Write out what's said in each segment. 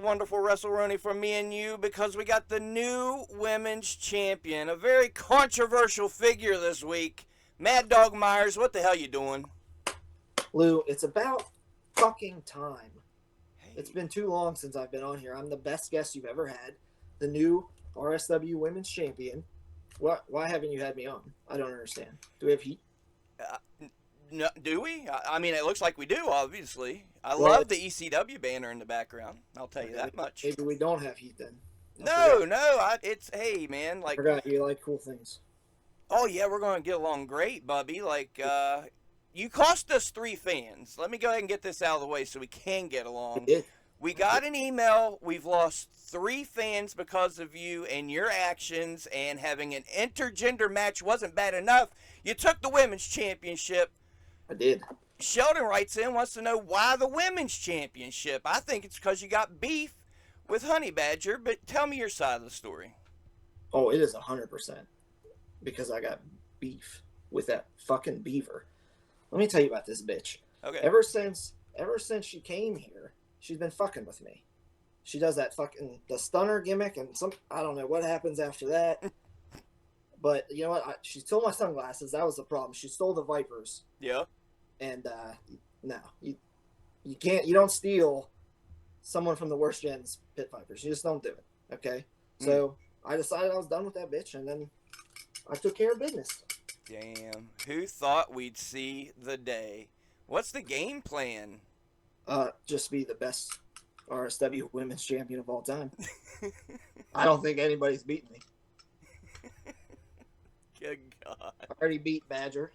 wonderful WrestleRoni from me and you because we got the new women's champion, a very controversial figure this week. Mad Dog Myers, what the hell you doing? Lou, it's about fucking time. Hey. It's been too long since I've been on here. I'm the best guest you've ever had. The new RSW Women's Champion. Why haven't you had me on? I don't understand. Do we have heat? No, do we? I mean, it looks like we do, obviously. I Well, love the ECW banner in the background. I'll tell you that much. Maybe we don't have heat then. It's, hey, man, I like, forgot you like cool things. oh, yeah, we're going to get along great, Bubby. Like, you cost us 3 fans. Let me go ahead and get this out of the way so we can get along. We got an email. We've lost 3 fans because of you and your actions, and having an intergender match wasn't bad enough. You took the women's championship. I did. Sheldon writes in, wants to know why the women's championship. I think it's because you got beef with Honey Badger, but tell me your side of the story. Oh, it is 100% because I got beef with that fucking beaver. Let me tell you about this bitch. Okay. Ever since she came here, she's been fucking with me. She does that fucking the stunner gimmick and I don't know what happens after that. But you know what? She stole my sunglasses. That was the problem. She stole the Vipers. Yeah. And no, you don't steal someone from the worst gen's pit Vipers. You just don't do it. Okay. So I decided I was done with that bitch, and then I took care of business. Damn. Who thought we'd see the day? What's the game plan? Just be the best RSW Women's Champion of all time. I don't think anybody's beaten me. Good God. I already beat Badger.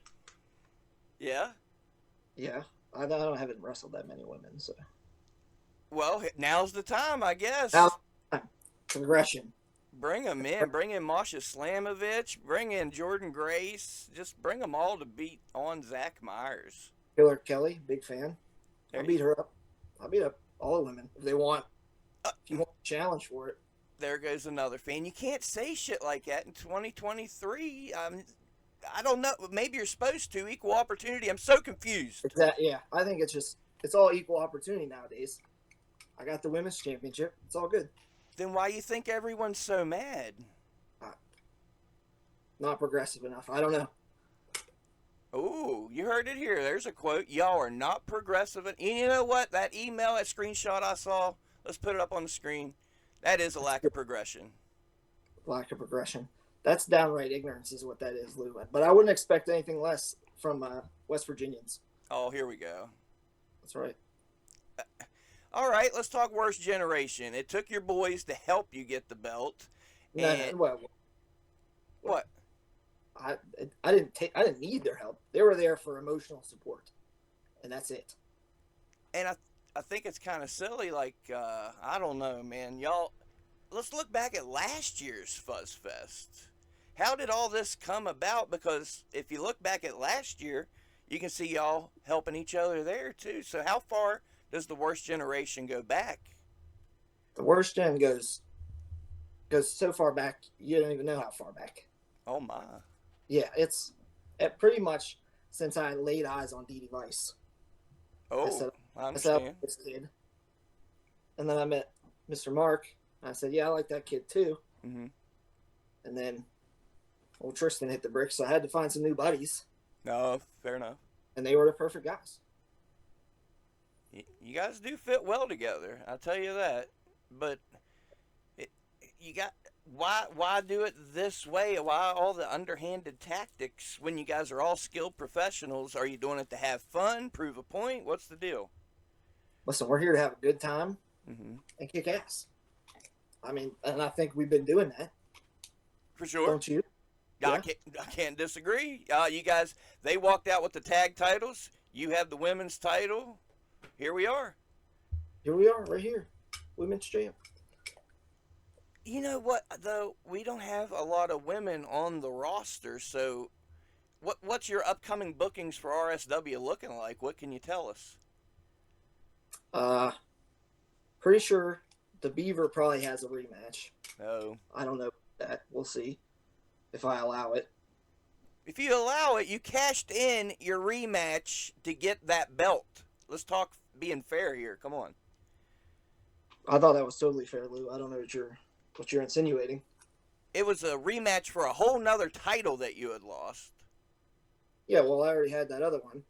Yeah? Yeah. I haven't wrestled that many women, so. Well, now's the time, I guess. Now, progression. Bring them in. Bring in Masha Slamovich. Bring in Jordan Grace. Just bring them all to beat on Zack Myers. Killer Kelly, big fan. I'll beat her up. I'll beat up all the women if they want. If you want a challenge for it. There goes another fan. You can't say shit like that in 2023. I don't know. Maybe you're supposed to. Equal opportunity. I'm so confused. Yeah, I think it's all equal opportunity nowadays. I got the women's championship. It's all good. Then why you think everyone's so mad? Not progressive enough. I don't know. Ooh, you heard it here. There's a quote. Y'all are not progressive. And you know what? That email, that screenshot I saw, let's put it up on the screen. That is a lack of progression. Lack of progression. That's downright ignorance is what that is, Lou. But I wouldn't expect anything less from West Virginians. Oh, here we go. That's right. All right, let's talk worst generation. It took your boys to help you get the belt. What? I didn't need their help. They were there for emotional support, and that's it. And I think it's kind of silly. Like I don't know, man. Y'all, let's look back at last year's Fuzz Fest. How did all this come about? Because if you look back at last year, you can see y'all helping each other there too. So how far does the worst generation go back? The worst gen goes so far back you don't even know how far back. Oh my. Yeah, it's pretty much since I laid eyes on Dee Vice. Oh, I understand. This kid. And then I met Mr. Mark. And I said, yeah, I like that kid too. Mm-hmm. And then old Tristan hit the bricks, so I had to find some new buddies. No, fair enough. And they were the perfect guys. You guys do fit well together, I'll tell you that. But why do it this way? Why all the underhanded tactics when you guys are all skilled professionals? Are you doing it to have fun, prove a point? What's the deal? Listen, we're here to have a good time and kick ass. I mean, and I think we've been doing that. For sure. Don't you? Yeah. I can't disagree. You guys, they walked out with the tag titles. You have the women's title. Here we are. Here we are, right here. Women's champ. You know what, though? We don't have a lot of women on the roster, so what's your upcoming bookings for RSW looking like? What can you tell us? Pretty sure the Beaver probably has a rematch. Oh. I don't know that. We'll see if I allow it. If you allow it, you cashed in your rematch to get that belt. Let's talk being fair here. Come on. I thought that was totally fair, Lou. I don't know what you're insinuating. It was a rematch for a whole nother title that you had lost. Yeah, well, I already had that other one.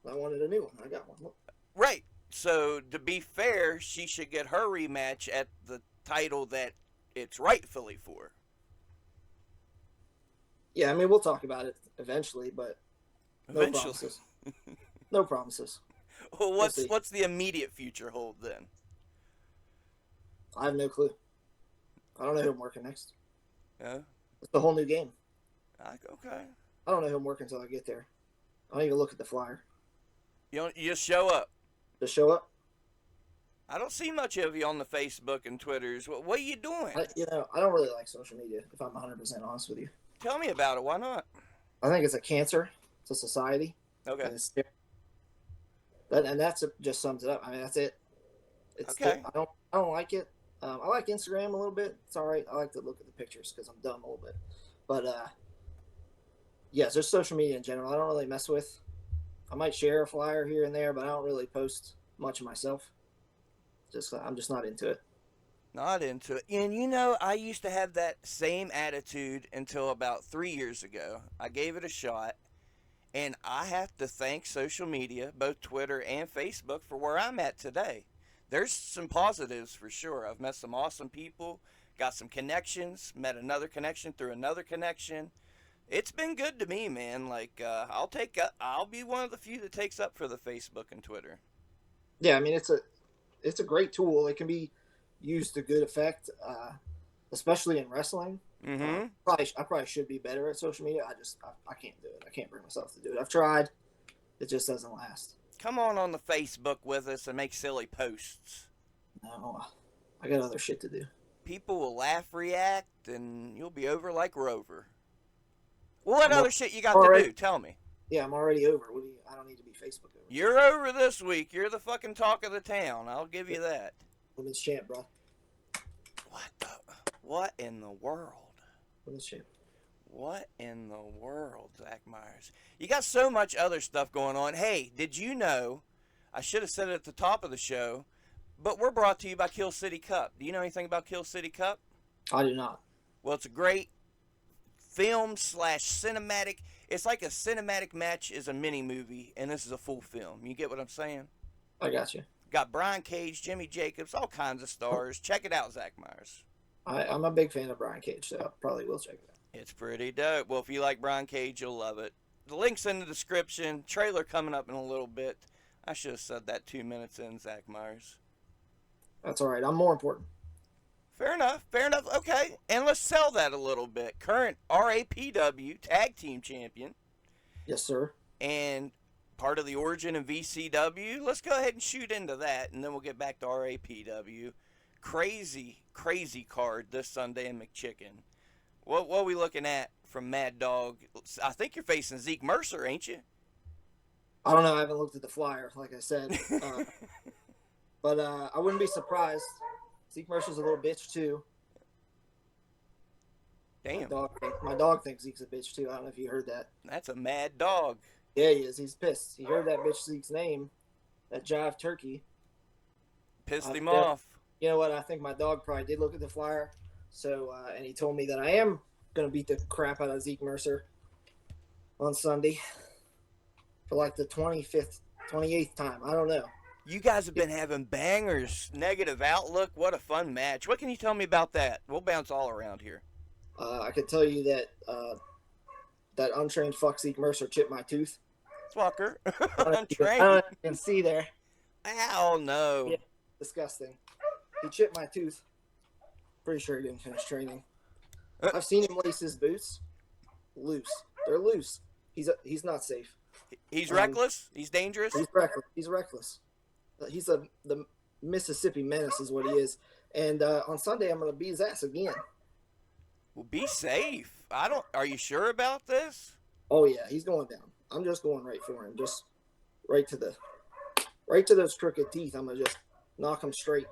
I wanted a new one. I got one. Look. Right. So to be fair, she should get her rematch at the title that it's rightfully for. Yeah, I mean, we'll talk about it eventually, but no Eventually. promises. No promises. Well, We'll see. what's the immediate future hold then? I have no clue. I don't know who I'm working next. Yeah. It's a whole new game. Okay. I don't know who I'm working until I get there. I don't even look at the flyer. You just show up. Just show up. I don't see much of you on the Facebook and Twitters. What are you doing? I don't really like social media, if I'm 100% honest with you. Tell me about it. Why not? I think it's a cancer to society. Okay. And that's just sums it up. I mean, that's it. Okay. I don't like it. I like Instagram a little bit. It's all right. I like to look at the pictures because I'm dumb a little bit. But yeah, just social media in general. I don't really mess with. I might share a flyer here and there, but I don't really post much of myself. I'm just not into it. Not into it. And I used to have that same attitude until about 3 years ago. I gave it a shot, and I have to thank social media, both Twitter and Facebook, for where I'm at today. There's some positives for sure. I've met some awesome people, got some connections, met another connection through another connection. It's been good to me, man. Like I'll be one of the few that takes up for the Facebook and Twitter. Yeah, I mean it's a great tool. It can be used to good effect, especially in wrestling. Mm-hmm. I probably should be better at social media. I can't do it. I can't bring myself to do it. I've tried. It just doesn't last. Come on the Facebook with us and make silly posts. No, I got other shit to do. People will laugh, react, and you'll be over like Rover. What other shit you got to do? Tell me. Yeah, I'm already over. I don't need to be Facebook over. You're over this week. You're the fucking talk of the town. I'll give you that. Women's champ, bro. What in the world? Women's champ. What in the world, Zack Myers? You got so much other stuff going on. Hey, did you know? I should have said it at the top of the show, but we're brought to you by Kill City Cup. Do you know anything about Kill City Cup? I do not. Well, it's a great film / cinematic. It's like a cinematic match is a mini movie, and this is a full film. You get what I'm saying? I got you. Got Brian Cage, Jimmy Jacobs, all kinds of stars. Check it out, Zack Myers. I'm a big fan of Brian Cage, so I probably will check it out. It's pretty dope. Well, if you like Brian Cage, you'll love it. The link's in the description. Trailer coming up in a little bit. I should have said that 2 minutes in, Zack Myers. That's all right. I'm more important. Fair enough. Okay, and let's sell that a little bit. Current RAPW Tag Team Champion. Yes, sir. And part of the Origin and VCW. Let's go ahead and shoot into that, and then we'll get back to RAPW. Crazy card this Sunday in McChicken. What are we looking at from Mad Dog? I think you're facing Zeke Mercer, ain't you? I don't know. I haven't looked at the flyer, like I said. But I wouldn't be surprised. Zeke Mercer's a little bitch, too. Damn. My dog thinks Zeke's a bitch, too. I don't know if you heard that. That's a mad dog. Yeah, he is. He's pissed. He heard that bitch Zeke's name, that Jive Turkey. Pissed him off. You know what? I think my dog probably did look at the flyer. So, and he told me that I am going to beat the crap out of Zeke Mercer on Sunday for like the 28th time. I don't know. You guys have been having bangers. Negative Outlook. What a fun match. What can you tell me about that? We'll bounce all around here. I can tell you that that untrained fuck Zeke Mercer chipped my tooth. Fucker. Untrained. I can see there. Ow, no. Yeah, disgusting. He chipped my tooth. Pretty sure he didn't finish training. I've seen him lace his boots. Loose. They're loose. He's not safe. He's reckless? He's dangerous? He's reckless. He's the Mississippi Menace is what he is. And on Sunday, I'm going to beat his ass again. Well, be safe. Are you sure about this? Oh, yeah. He's going down. I'm just going right for him. Just right to those crooked teeth. I'm going to just knock him straight.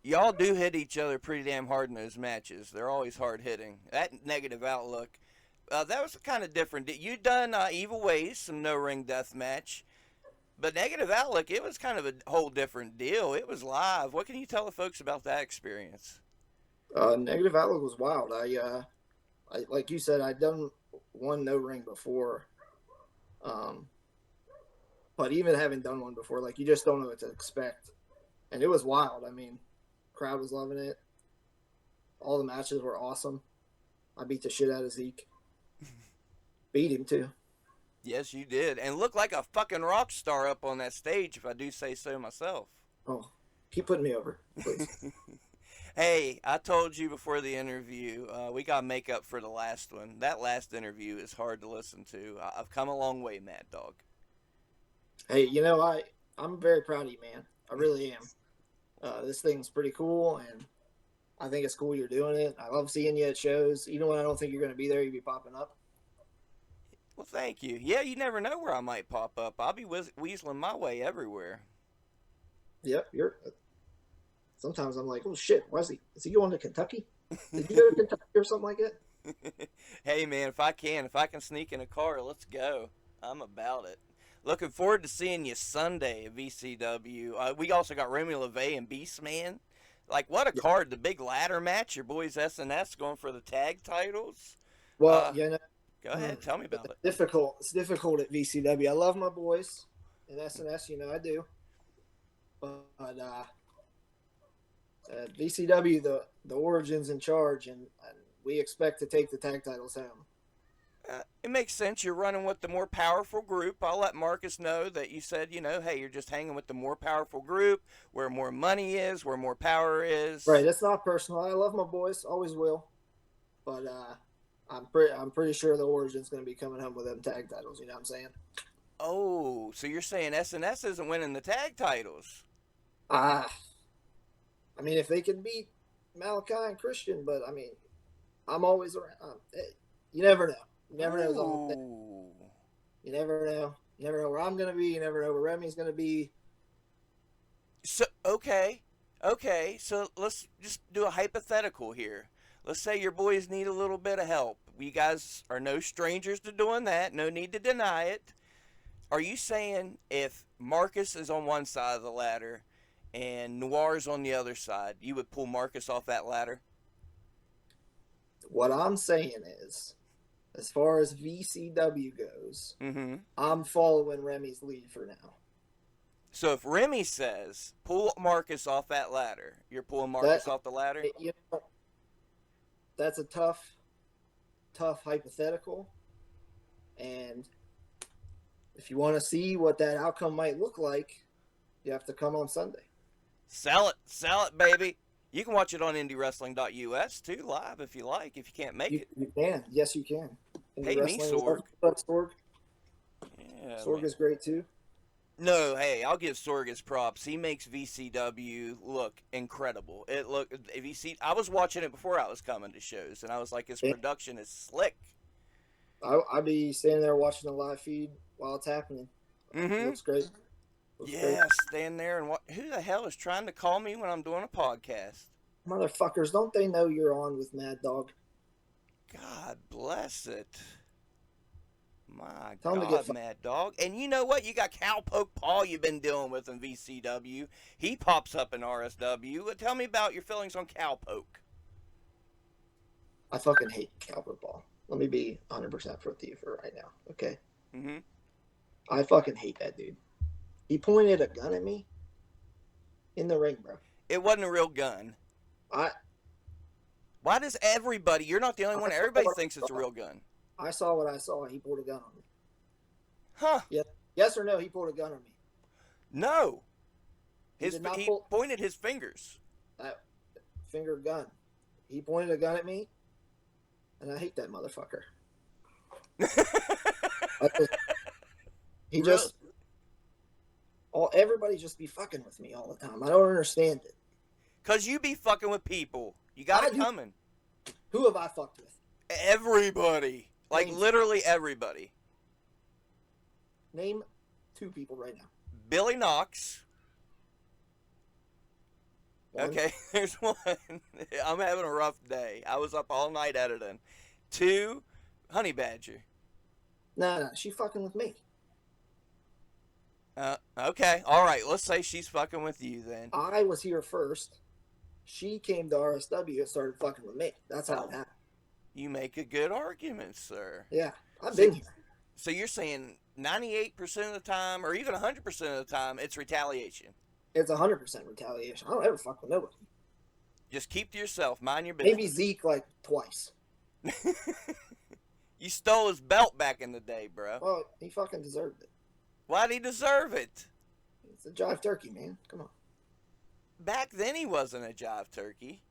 Y'all do hit each other pretty damn hard in those matches. They're always hard hitting. That Negative Outlook, that was kind of different. You done Evil Ways, some no ring death match. But Negative Outlook, it was kind of a whole different deal. It was live. What can you tell the folks about that experience? Negative Outlook was wild. I like you said, I'd done one no ring before, um, but even having done one before, like you just don't know what to expect, and it was wild. I mean, crowd was loving it. All the matches were awesome. I beat the shit out of Zeke. Beat him too. Yes, you did. And looked like a fucking rock star up on that stage, if I do say so myself. Oh, keep putting me over, please. Hey, I told you before the interview, we got to make up for the last one. That last interview is hard to listen to. I've come a long way, Mad Dog. Hey, I'm very proud of you, man. I really am. This thing's pretty cool, and I think it's cool you're doing it. I love seeing you at shows. Even when I don't think you're going to be there, you be popping up. Well, thank you. Yeah, you never know where I might pop up. I'll be weaseling my way everywhere. Yep, you're. Sometimes I'm like, oh shit, is he going to Kentucky? Did you go to Kentucky or something like that? Hey, man, if I can sneak in a car, let's go. I'm about it. Looking forward to seeing you Sunday at VCW. We also got Remy LeVay and Beastman. Like, what a card. The big ladder match. Your boys SNS going for the tag titles. Well, Go ahead. Tell me about it. It's difficult at VCW. I love my boys in SNS. I do. But VCW, the Origin's in charge, and we expect to take the tag titles home. It makes sense. You're running with the more powerful group. I'll let Marcus know that you said, hey, you're just hanging with the more powerful group, where more money is, where more power is. Right. It's not personal. I love my boys, always will. But I'm pretty sure the Origin's going to be coming home with them tag titles. You know what I'm saying? Oh, so you're saying SNS isn't winning the tag titles? I mean, if they can beat Malachi and Christian, but I mean, I'm always around. You never know. You never know. You never know. You never know where I'm going to be. You never know where Remy's going to be. So, okay. So let's just do a hypothetical here. Let's say your boys need a little bit of help. You guys are no strangers to doing that. No need to deny it. Are you saying if Marcus is on one side of the ladder and Noir's on the other side, you would pull Marcus off that ladder? What I'm saying is, as far as VCW goes, I'm following Remy's lead for now. So if Remy says, pull Marcus off that ladder, you're pulling Marcus off the ladder? That's a tough hypothetical. And if you want to see what that outcome might look like, you have to come on Sunday. Sell it, baby. You can watch it on IndieWrestling.us too, live if you like. If you can't make it, you can. Yes, you can. Pay me, Sorg. Yeah, Sorg is great too. No, hey, I'll give Sorg his props. He makes VCW look incredible. I was watching it before I was coming to shows, and I was like, his production is slick. I'd be standing there watching the live feed while it's happening. It looks great. Stand there and who the hell is trying to call me when I'm doing a podcast? Motherfuckers, don't they know you're on with Mad Dog? God bless it. My God, Mad Dog. And you know what? You got Cowpoke Paul you've been dealing with in VCW. He pops up in RSW. Tell me about your feelings on Cowpoke. I fucking hate Cowpoke Paul. Let me be 100% with you for right now, okay? I fucking hate that dude. He pointed a gun at me in the ring, bro. It wasn't a real gun. Why does everybody, you're not the only one, everybody thinks it's a real gun. I saw what I saw. He pulled a gun on me. Huh? Yes or no, he pulled a gun on me. No. He pointed his fingers. Finger gun. He pointed a gun at me, and I hate that motherfucker. Everybody just be fucking with me all the time. I don't understand it. Cause you be fucking with people. You got it coming. Who have I fucked with? Everybody. Like literally everybody. Name 2 people right now. Billy Knox. One. Okay, there's one. I'm having a rough day. I was up all night editing. 2, Honey Badger. No, she fucking with me. Okay, all right. Let's say she's fucking with you then. I was here first. She came to RSW and started fucking with me. That's how it Oh, happened. you make a good argument, sir. Yeah, I've So, been here. so you're saying 98% of the time, or even 100% of the time, it's retaliation. It's 100% retaliation. I don't ever fuck with nobody. Just keep to yourself. Mind your Maybe business. Zeke like twice. You stole his belt back in the day, bro. Well, he fucking deserved it. Why'd he deserve it? It's a jive turkey, man. Come on. Back then, he wasn't a jive turkey.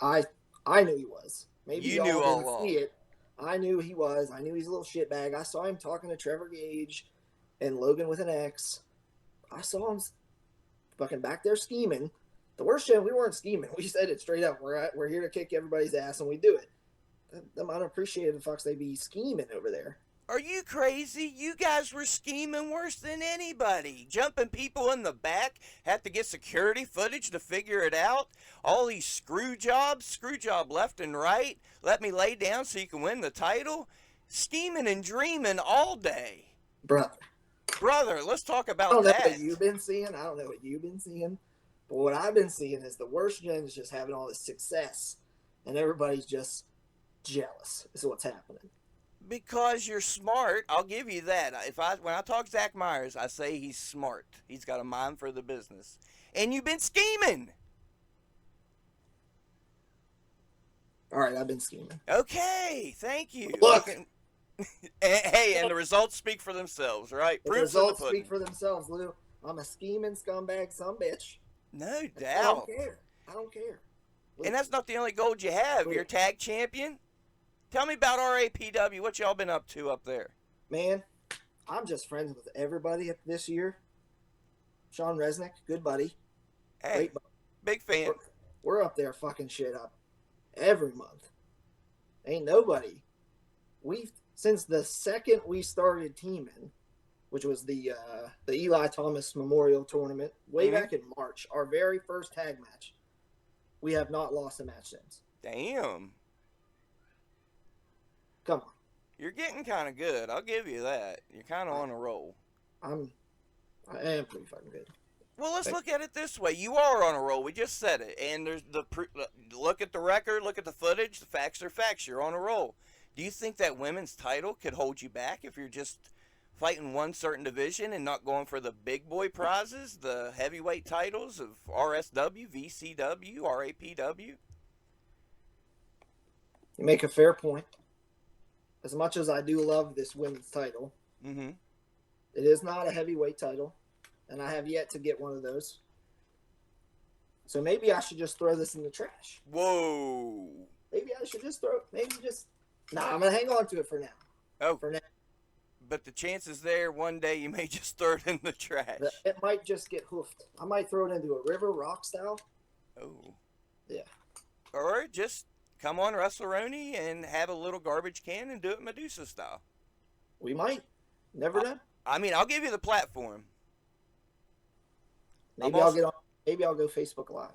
I knew he was. Maybe You y'all knew all didn't along. see it. I knew he was. I knew he's a little shitbag. I saw him talking to Trevor Gage and Logan with an X. I saw him fucking back there scheming. The worst shit, we weren't scheming. We said it straight up. We're here to kick everybody's ass, and we do it. Them unappreciated fucks, they be scheming over there. Are you crazy? You guys were scheming worse than anybody. Jumping people in the back, had to get security footage to figure it out. All these screw job left and right. Let me lay down so you can win the title. Scheming and dreaming all day. Brother, let's talk I about don't know that. what you've been seeing. I don't know what you've been seeing. But what I've been seeing is the worst gen is just having all this success. And everybody's just jealous, is what's happening. Because you're smart, I'll give you that. When I talk Zach Myers, I say he's smart. He's got a mind for the business. And you've been scheming. All right, I've been scheming. Okay, thank you. Look. Hey, and the results speak for themselves, right? The Proof's in the results pudding. speak for themselves, Lou. I'm a scheming scumbag bitch. No I doubt. don't care. I don't care. And that's not the only gold you have. You're tag champion. Tell me about RAPW. What y'all been up to up there? Man, I'm just friends with everybody this year. Sean Resnick, good buddy. Hey, Great buddy. big fan. We're up there fucking shit up every month. Ain't nobody. Since the second we started teaming, which was the Eli Thomas Memorial Tournament way back in March, our very first tag match, we have not lost a match since. Damn. Come on. You're getting kind of good. I'll give you that. You're kind of on a roll. I am pretty fucking good. Well, let's look at it this way. You are on a roll. We just said it. And there's look at the record, look at the footage. The facts are facts. You're on a roll. Do you think that women's title could hold you back if you're just fighting one certain division and not going for the big boy prizes, the heavyweight titles of RSW, VCW, RAPW? You make a fair point. As much as I do love this women's title, it is not a heavyweight title, and I have yet to get one of those. So maybe I should just throw this in the trash. Whoa. Maybe I should just Nah, I'm going to hang on to it for now. Oh. For now. But the chances there, one day you may just throw it in the trash. It might just get hoofed. I might throw it into a river rock style. Oh. Yeah. Or just come on WrestleRoni and have a little garbage can and do it Medusa style. We might. Never know. I mean, I'll give you the platform. Maybe I'll go Facebook Live.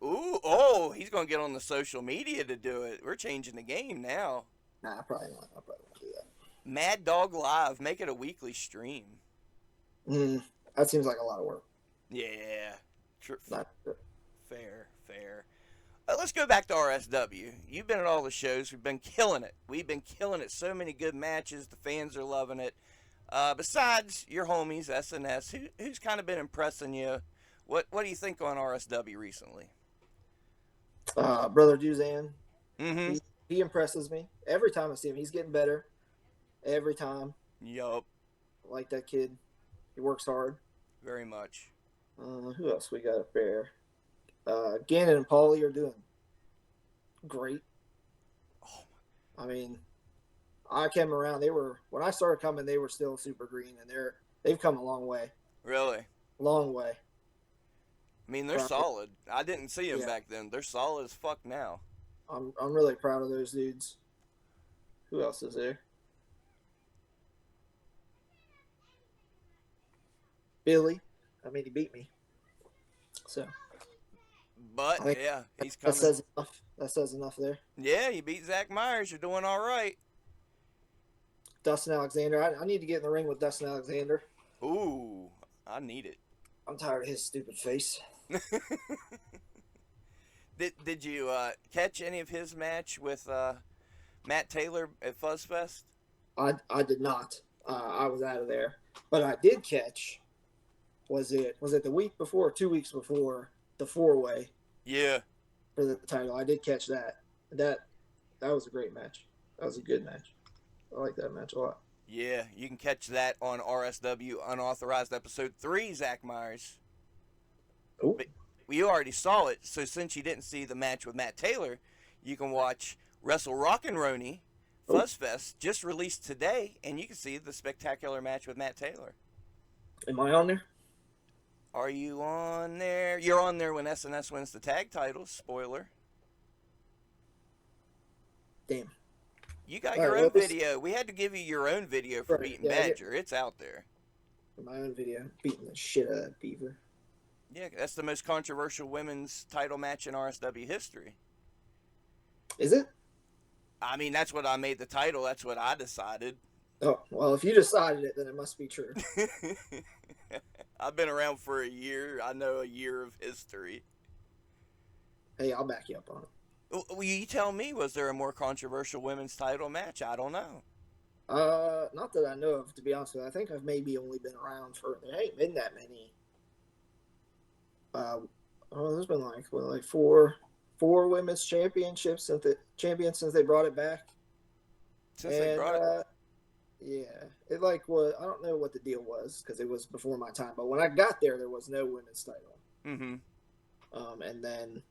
Ooh, oh, he's going to get on the social media to do it. We're changing the game now. Nah, I probably won't do that. Mad Dog Live. Make it a weekly stream. That seems like a lot of work. Yeah. Not true. Fair. Let's go back to RSW. You've been at all the shows. We've been killing it. So many good matches. The fans are loving it. Besides your homies, SNS, who's kind of been impressing you? What do you think on RSW recently? Brother Duzan. Mm-hmm. He impresses me. Every time I see him, he's getting better. Every time. Yup. I like that kid. He works hard. Very much. Who else we got up there? Gannon and Paulie are doing great. Oh. I mean, I came around. When I started coming, they were still super green, and they've come a long way. Really? Long way. I mean, they're solid. I didn't see them back then. They're solid as fuck now. I'm really proud of those dudes. Who else is there? Billy. I mean, he beat me. So. But, yeah, he's coming. That says enough there. Yeah, you beat Zach Myers. You're doing all right. Dustin Alexander. I need to get in the ring with Dustin Alexander. Ooh. I need it. I'm tired of his stupid face. Did you catch any of his match with Matt Taylor at Fuzzfest? I did not. I was out of there, but I did catch. Was it the week before, or 2 weeks before the 4-way? Yeah. For the title. I did catch that. That that was a great match. That was a good match. I like that match a lot. Yeah, you can catch that on RSW Unauthorized Episode 3, Zach Myers. Oh, But you already saw it, so since you didn't see the match with Matt Taylor, you can watch WrestleRoni Fuzzfest just released today, and you can see the spectacular match with Matt Taylor. am I on there? Are you on there? You're on there when SNS wins the tag titles. Spoiler. Damn. You got All your right, own video. We had to give you your own video for beating Badger. It's out there. My own video, beating the shit out of that beaver. Yeah, that's the most controversial women's title match in RSW history. Is it? I mean, that's what I made the title. That's what I decided. Oh, well, if you decided it, then it must be true. I've been around for a year. I know a year of history. Hey, I'll back you up on it. Well, you tell me, was there a more controversial women's title match? I don't know. Not that I know of, to be honest with you. I think I've maybe only been around for, there ain't been that many. There's been like four women's championships since they brought it back. Since they brought it? Yeah, it like was. I don't know what the deal was because it was before my time. But when I got there was no women's title. Mm-hmm. And then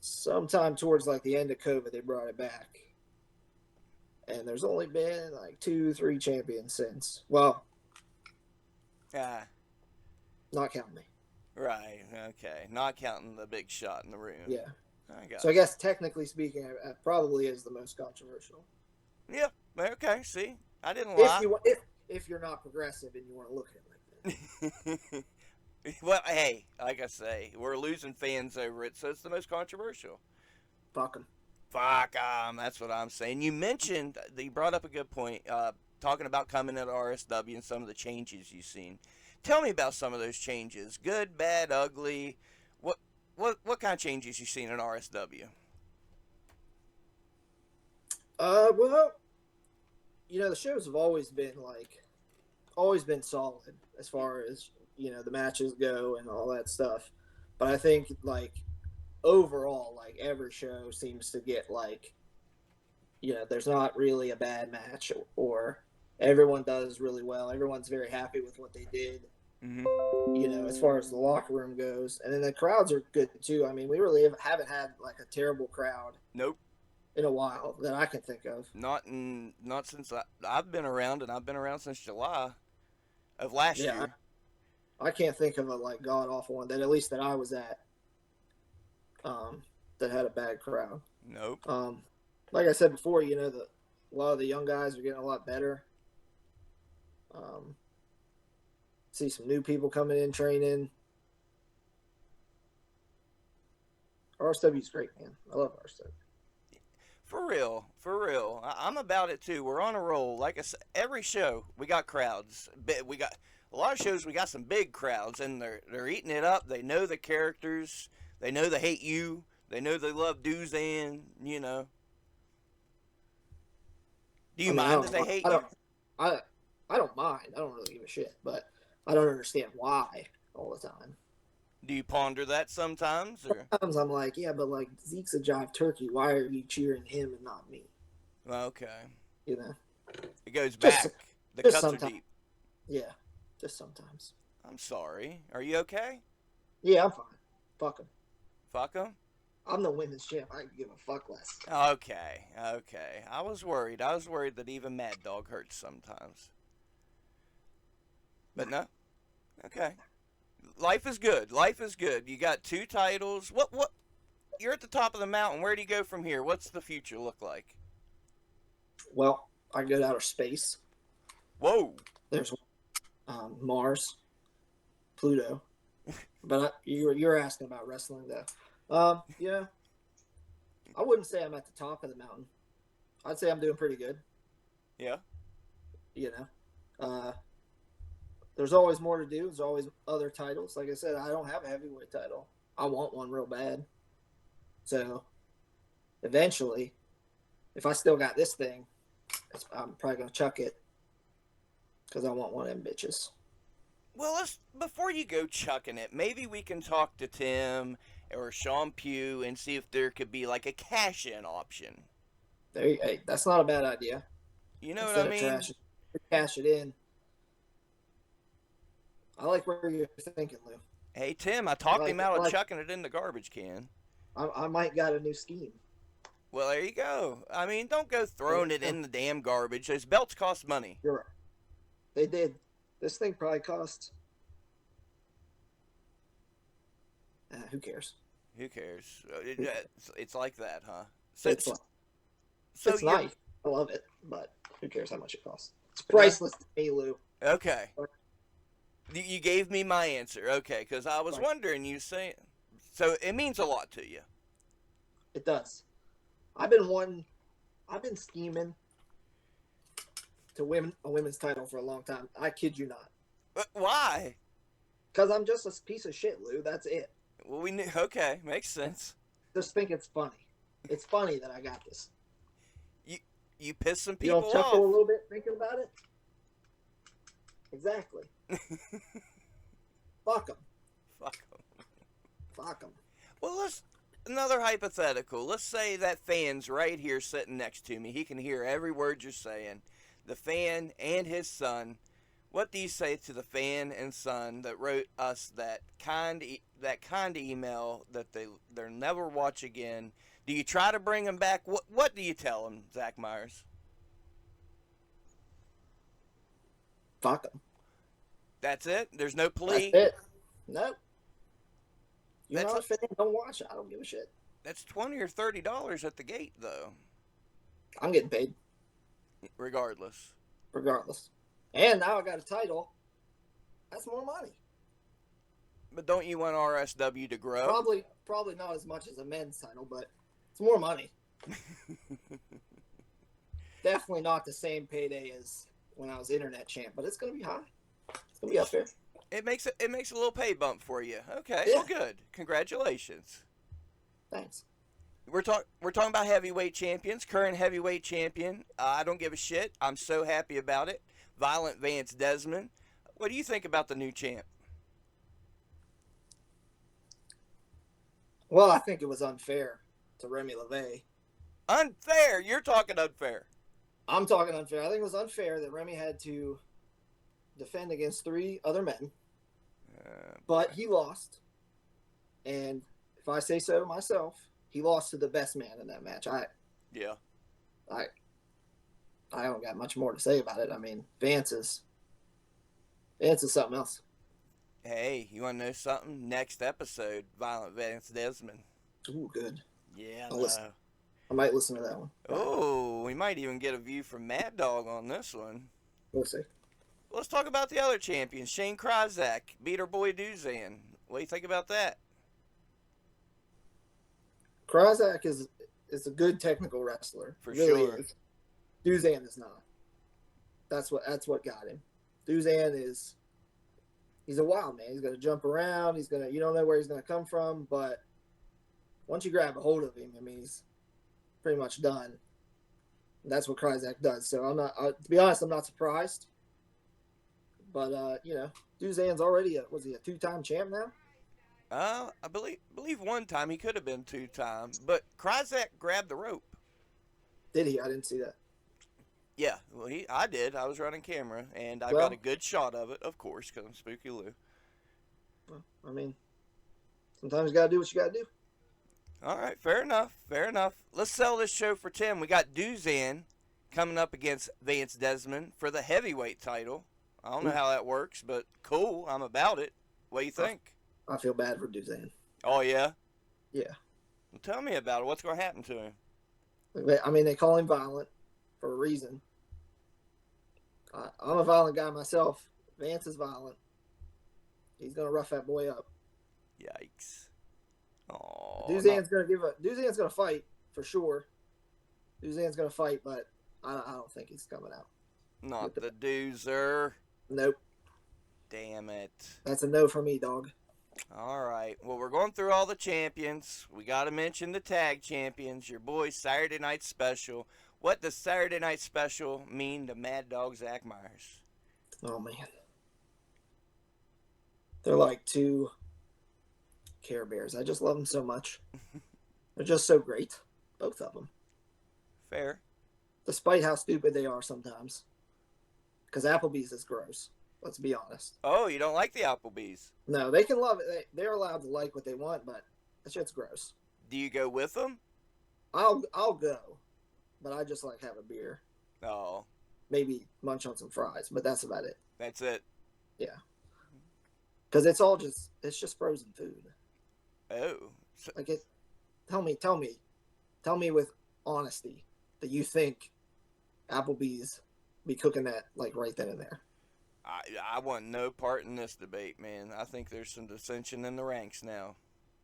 sometime towards like the end of COVID, they brought it back. And there's only been like 2-3 champions since. Well, not counting me. Right. Okay. Not counting the big shot in the room. Yeah. I guess technically speaking, it probably is the most controversial. Yeah. Okay. See, I didn't lie. If you're not progressive and you want to look at it like that. Well, hey, like I say, we're losing fans over it, so it's the most controversial. Fuck them. Fuck them. That's what I'm saying. You mentioned, you brought up a good point, talking about coming at RSW and some of the changes you've seen. Tell me about some of those changes. Good, bad, ugly. What kind of changes you seen in RSW? Well, the shows have always been solid as far as, the matches go and all that stuff. But I think overall, every show seems to get there's not really a bad match, or everyone does really well. Everyone's very happy with what they did. Mm-hmm. As far as the locker room goes, and then the crowds are good too. I mean, we really haven't had a terrible crowd. Nope. In a while that I can think of. Not since I've been around, and I've been around since July of last year. I can't think of a god awful one that I was at. That had a bad crowd. Nope. Like I said before, a lot of the young guys are getting a lot better. See some new people coming in training. RSW's great, man. I love RSW. For real. I'm about it too. We're on a roll. Like I said, every show we got crowds. We got a lot of shows. We got some big crowds, and they're eating it up. They know the characters. They know they hate you. They know they love Duzan. Do you mind that they hate you? I don't mind. I don't really give a shit, but I don't understand why all the time. Do you ponder that sometimes? Or? Sometimes I'm like, yeah, but Zeke's a jive turkey. Why are you cheering him and not me? Okay. It goes just, back. The cuts sometimes. are deep. Yeah, just sometimes. I'm sorry. Are you okay? Yeah, I'm fine. Fuck him. Fuck him? I'm the women's champ. I can give a fuck less. Okay. I was worried. That even Mad Dog hurts sometimes. But no. Okay. Life is good. You got 2 titles. What? You're at the top of the mountain. Where do you go from here? What's the future look like? Well, I go to outer space. Whoa. There's Mars, Pluto. But you're asking about wrestling, though. Yeah. I wouldn't say I'm at the top of the mountain. I'd say I'm doing pretty good. Yeah. there's always more to do. There's always other titles. Like I said, I don't have a heavyweight title. I want one real bad. So eventually, if I still got this thing, I'm probably gonna chuck it because I want one of them bitches. Well, before you go chucking it, maybe we can talk to Tim or Sean Pugh and see if there could be like a cash-in option. Hey, that's not a bad idea. You know what I Instead of mean? cash it in. I like where you're thinking, Lou. Hey, Tim, I talked him out of like chucking it in the garbage can. I might got a new scheme. Well, there you go. I mean, don't go throwing it in the damn garbage. Those belts cost money. You're right. They did. This thing probably cost. Who cares? Who cares? It's like that, huh? It's nice. I love it, but who cares how much it costs? It's priceless to me, Lou. Okay. You gave me my answer. Okay, because I was wondering, you say, so it means a lot to you. It does. I've been scheming to win a women's title for a long time. I kid you not. But why? Because I'm just a piece of shit, Lou. That's it. Well, we knew. Okay, makes sense. Just think it's funny. It's funny that I got this. You piss some people off. You don't chuckle a little bit thinking about it? Exactly. Fuck them. Fuck them. Fuck them. Well, another hypothetical. Let's say that fan's right here sitting next to me. He can hear every word you're saying. The fan and his son. What do you say to the fan and son that wrote us that kind email that they'll never watch again? Do you try to bring them back? What do you tell them, Zach Myers? Fuck them. That's it? There's no plea? That's it. Nope. You're not a fan, don't watch it. I don't give a shit. That's $20 or $30 at the gate, though. I'm getting paid. Regardless. And now I got a title. That's more money. But don't you want RSW to grow? Probably not as much as a men's title, but it's more money. Definitely not the same payday as when I was internet champ, but it's gonna be high. It's gonna be up there. It makes a little pay bump for you. Okay, yeah. Well, good. Congratulations. Thanks. We're talking about heavyweight champions. Current heavyweight champion. I don't give a shit. I'm so happy about it. Violent Vance Desmond. What do you think about the new champ? Well, I think it was unfair to Remy LeVay. Unfair? You're talking unfair. I'm talking unfair. I think it was unfair that Remy had to defend against 3 other men. But he lost. And if I say so myself, he lost to the best man in that match. I don't got much more to say about it. I mean, Vance is something else. Hey, you want to know something? Next episode, Violent Vance Desmond. Ooh, good. Yeah, I might listen to that one. Oh, we might even get a view from Mad Dog on this one. We'll see. Let's talk about the other champion, Shane Kryzak. Beat our boy Duzan. What do you think about that? Kryzak is a good technical wrestler. For really sure. Is. Duzan is not. That's what got him. Duzan he's a wild man. He's gonna jump around. You don't know where he's gonna come from, but once you grab a hold of him, I mean, he's pretty much done. And that's what Kryzak does. So to be honest, I'm not surprised. But Duzan's already was he a 2-time champ now? I believe one time he could have been 2-time, but Kryzak grabbed the rope. Did he? I didn't see that. Yeah, well, I did. I was running camera, and I got a good shot of it, of course, because I'm Spooky Lou. Well, I mean, sometimes you got to do what you got to do. All right, fair enough. Let's sell this show for Tim. We got Duzan coming up against Vance Desmond for the heavyweight title. I don't know how that works, but cool. I'm about it. What do you think? I feel bad for Duzan. Oh, yeah? Yeah. Well, tell me about it. What's going to happen to him? I mean, they call him violent for a reason. I'm a violent guy myself. Vance is violent. He's going to rough that boy up. Yikes. Oh, Duzan's going to fight for sure. Duzan's going to fight, but I don't think he's coming out. Not the Doozer. Nope. Damn it. That's a no for me, dog. All right. Well, we're going through all the champions. We got to mention the tag champions, your boys Saturday Night Special. What does Saturday Night Special mean to Mad Dog Zack Myers? Oh man, they're like two Care Bears. I just love them so much. They're just so great, both of them. Fair. Despite how stupid they are sometimes. Because Applebee's is gross. Let's be honest. Oh, you don't like the Applebee's? No, they can love it. They're allowed to like what they want, but that shit's gross. Do you go with them? I'll go, but I just like have a beer. Oh. Maybe munch on some fries, but that's about it. That's it. Yeah. Because it's just frozen food. Oh. Like it. Tell me with honesty that you think Applebee's be cooking that like right then and there. I want no part in this debate, man. I think there's some dissension in the ranks now.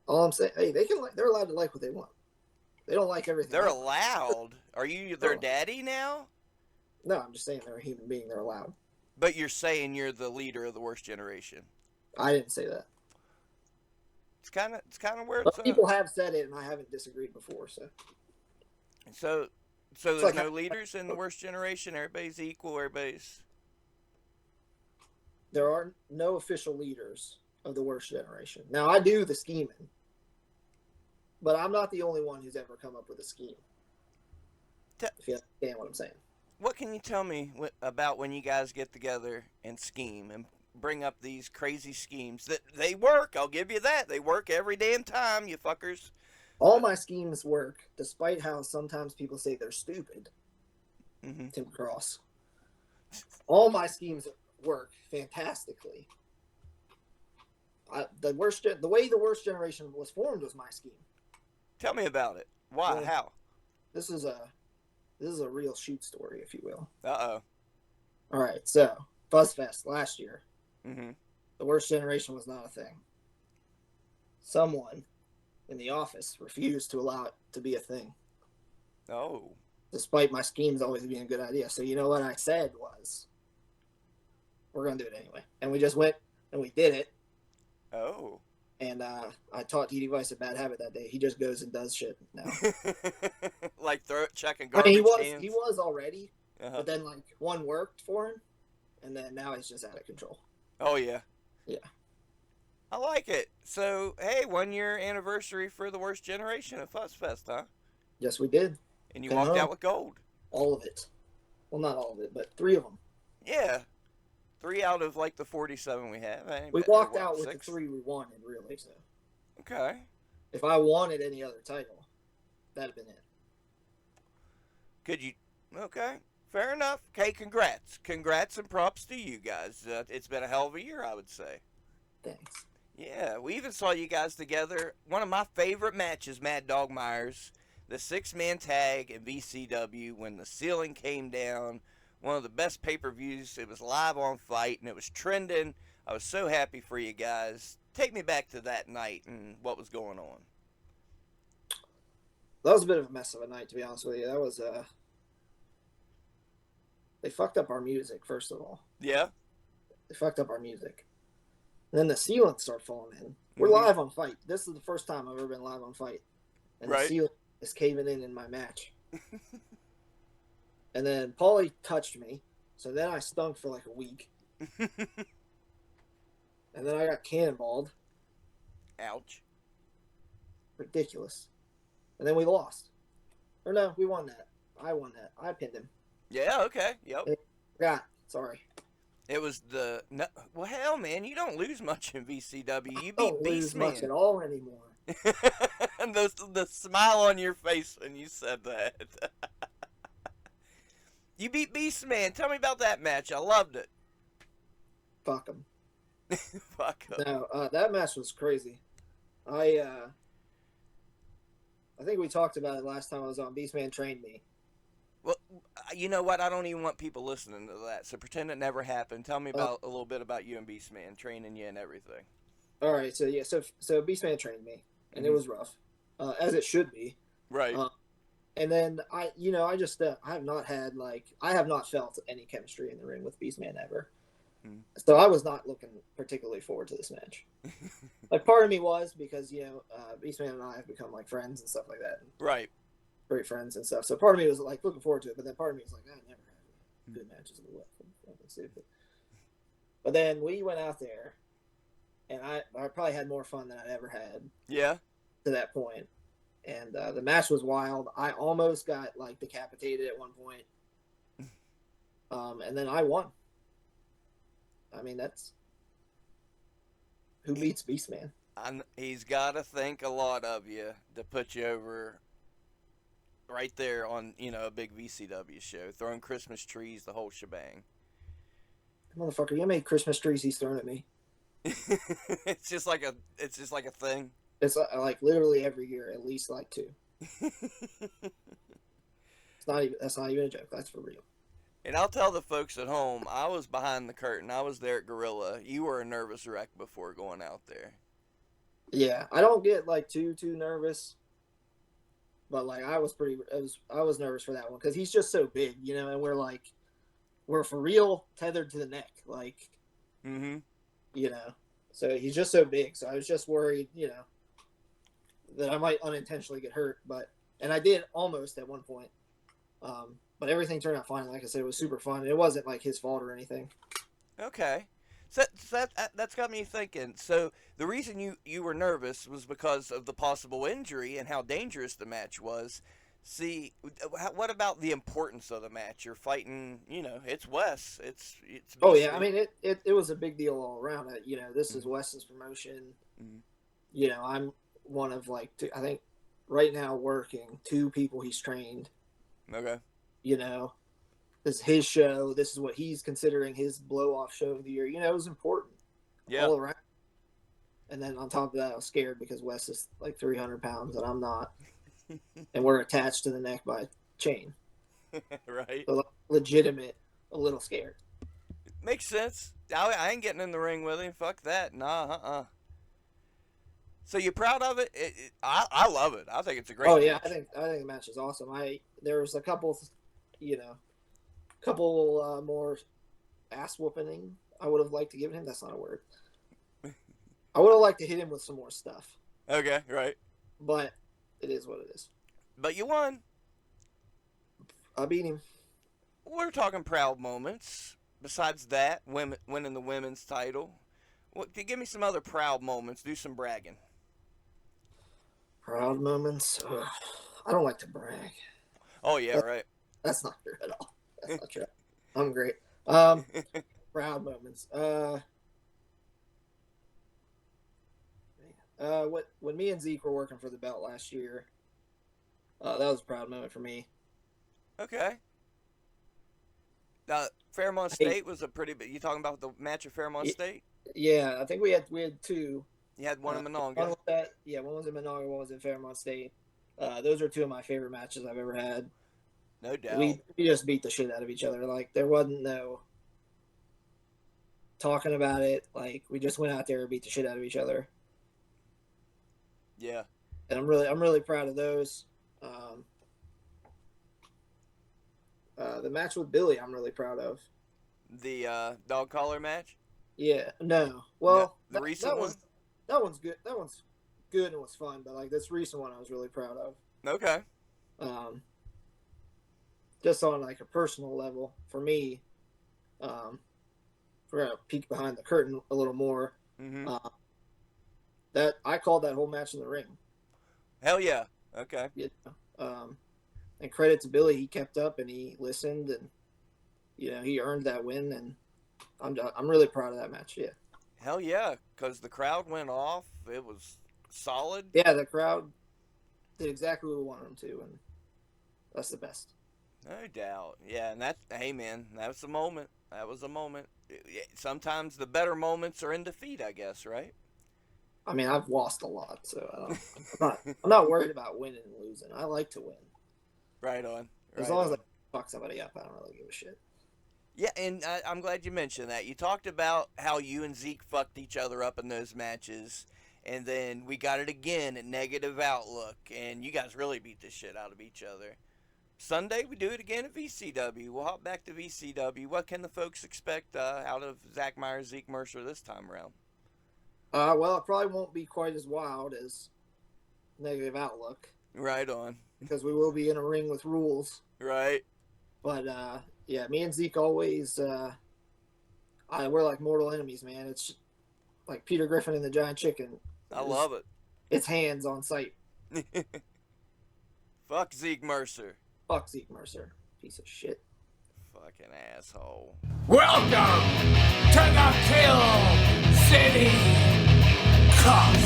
All I'm saying, hey, they're allowed to like what they want. They don't like everything. They're allowed. Are you their daddy now? No, I'm just saying they're a human being. They're allowed. But you're saying you're the leader of the worst generation. I didn't say that. It's kind of where But people have said it, and I haven't disagreed before. So there's like no leaders in the worst generation. Everybody's equal. There are no official leaders of the worst generation. Now I do the scheming, but I'm not the only one who's ever come up with a scheme. If you understand what I'm saying. What can you tell me about when you guys get together and scheme and bring up these crazy schemes that they work? I'll give you that. They work every damn time, you fuckers. All my schemes work, despite how sometimes people say they're stupid. Mm-hmm. Tim Cross. All my schemes work fantastically. The way the worst generation was formed was my scheme. Tell me about it. Why? Well, how? This is a real shoot story, if you will. Uh-oh. All right, so BuzzFest last year. Mm-hmm. The worst generation was not a thing. Someone in the office refused to allow it to be a thing. Oh. Despite my schemes always being a good idea. So you know what I said was, we're going to do it anyway. And we just went and we did it. Oh. And I taught D.D. Weiss a bad habit that day. He just goes and does shit now. Like checking garbage cans? He was already. Uh-huh. But then like one worked for him. And then now he's just out of control. Oh, yeah. Yeah. I like it. So, hey, 1 year anniversary for the worst generation at Fuzzfest, huh? Yes, we did. And you walked out with gold. All of it. Well, not all of it, but 3 of them. Yeah. 3 out of like the 47 we have. We walked out with the 3 we wanted, really. So. Okay. If I wanted any other title, that'd have been it. Could you? Okay. Fair enough. Okay, congrats. Congrats and props to you guys. It's been a hell of a year, I would say. Thanks. Yeah, we even saw you guys together. One of my favorite matches, Mad Dog Myers, the 6-man tag in VCW when the ceiling came down. One of the best pay-per-views. It was live on Fight, and it was trending. I was so happy for you guys. Take me back to that night and what was going on. That was a bit of a mess of a night, to be honest with you. That was, they fucked up our music, first of all. Yeah? They fucked up our music. And then the ceiling started falling in. We're live on Fight. This is the first time I've ever been live on Fight. And the ceiling is caving in my match. And then Paulie touched me. So then I stunk for like a week. And then I got cannonballed. Ouch. Ridiculous. And then we lost. Or no, we won that. I won that. I pinned him. Yeah, okay. Yep. Forgot. Sorry. It was no, well, hell, man, you don't lose much in VCW. You beat don't lose much at all anymore. And the smile on your face when you said that. You beat Beastman. Tell me about that match. I loved it. Fuck him. Fuck him. No, that match was crazy. I think we talked about it last time I was on. Beastman trained me. Well, you know what? I don't even want people listening to that. So pretend it never happened. Tell me about a little bit about you and Beastman training you and everything. All right. So yeah. So Beastman trained me, and it was rough, as it should be. Right. And then I have not felt any chemistry in the ring with Beastman ever. So I was not looking particularly forward to this match. Like, part of me was because, Beastman and I have become like friends and stuff like that. Right. Great friends and stuff. So part of me was like looking forward to it, but then part of me was like, I never had good matches with fucking stupid. But then we went out there, and I probably had more fun than I'd ever had. Yeah. To that point, and the match was wild. I almost got like decapitated at one point, and then I won. I mean, that's who beats Beastman. He's got to think a lot of you to put you over right there on a big VCW show, throwing Christmas trees, the whole shebang. Motherfucker, you know how many Christmas trees he's thrown at me? It's just like a thing. It's like literally every year, at least like 2. That's not even a joke. That's for real. And I'll tell the folks at home, I was behind the curtain. I was there at Gorilla. You were a nervous wreck before going out there. Yeah, I don't get like too nervous, but like I was nervous for that one because he's just so big, and we're for real tethered to the neck, like, So he's just so big. So I was just worried, that I might unintentionally get hurt, and I did almost at one point. But everything turned out fine. Like I said, it was super fun. It wasn't like his fault or anything. Okay. So that's got me thinking. So the reason you were nervous was because of the possible injury and how dangerous the match was. See, what about the importance of the match? You're fighting, it's Wes. It's oh yeah, I mean it was a big deal all around. This is Wes's promotion. I'm one of like 2, I think right now working 2 people he's trained. Okay. This is his show. This is what he's considering his blow-off show of the year. It was important. Yeah. All around. And then on top of that, I was scared because Wes is like 300 pounds and I'm not. And we're attached to the neck by a chain. Right. So legitimate, a little scared. Makes sense. I ain't getting in the ring with him. Fuck that. Nah, So you proud of it? I love it. I think it's a great match. I think the match is awesome. There was a couple more ass whooping I would have liked to give him. That's not a word. I would have liked to hit him with some more stuff. Okay, right. But it is what it is. But you won. I beat him. We're talking proud moments. Besides that, winning the women's title. Give me some other proud moments. Do some bragging. Proud moments? Ugh, I don't like to brag. Oh, yeah, right. That's not true at all. That's not true. I'm great. Proud moments. When me and Zeke were working for the belt last year, that was a proud moment for me. Okay. Fairmont State was a pretty big. You talking about the match at Fairmont State? Yeah, I think we had 2. You had one in Monongah. One was in Monongah, one was in Fairmont State. Those are 2 of my favorite matches I've ever had. No doubt. We just beat the shit out of each other. Like, there wasn't no talking about it. Like, we just went out there and beat the shit out of each other. Yeah. And I'm really proud of those. The match with Billy, I'm really proud of. The dog collar match? Yeah. No. Well, the recent one? That one's good. That one's good and was fun, but like this recent one I was really proud of. Okay. Just on like a personal level for me, we're gonna peek behind the curtain a little more. That I called that whole match in the ring. Hell yeah. Okay. And credit to Billy, he kept up and he listened and he earned that win, and I'm really proud of that match. Yeah. Hell yeah, because the crowd went off. It was solid. Yeah, the crowd did exactly what we wanted them to, and that's the best. No doubt. Yeah, and hey man, that was a moment. That was a moment. Sometimes the better moments are in defeat, I guess, right? I mean, I've lost a lot, so I'm not worried about winning and losing. I like to win. Right on. As long as I fuck somebody up, I don't really give a shit. Yeah, and I'm glad you mentioned that. You talked about how you and Zeke fucked each other up in those matches, and then we got it again at Negative Outlook, and you guys really beat the shit out of each other. Sunday, we do it again at VCW. We'll hop back to VCW. What can the folks expect out of Zack Myers, Zeke Mercer this time around? Well, it probably won't be quite as wild as Negative Outlook. Right on. Because we will be in a ring with rules. Right. But, yeah, me and Zeke always, we're like mortal enemies, man. It's like Peter Griffin and the Giant Chicken. I love it. It's hands on sight. Fuck Zeke Mercer. Fuck Zeke Mercer. Piece of shit. Fucking asshole. Welcome to the Kill City Cup.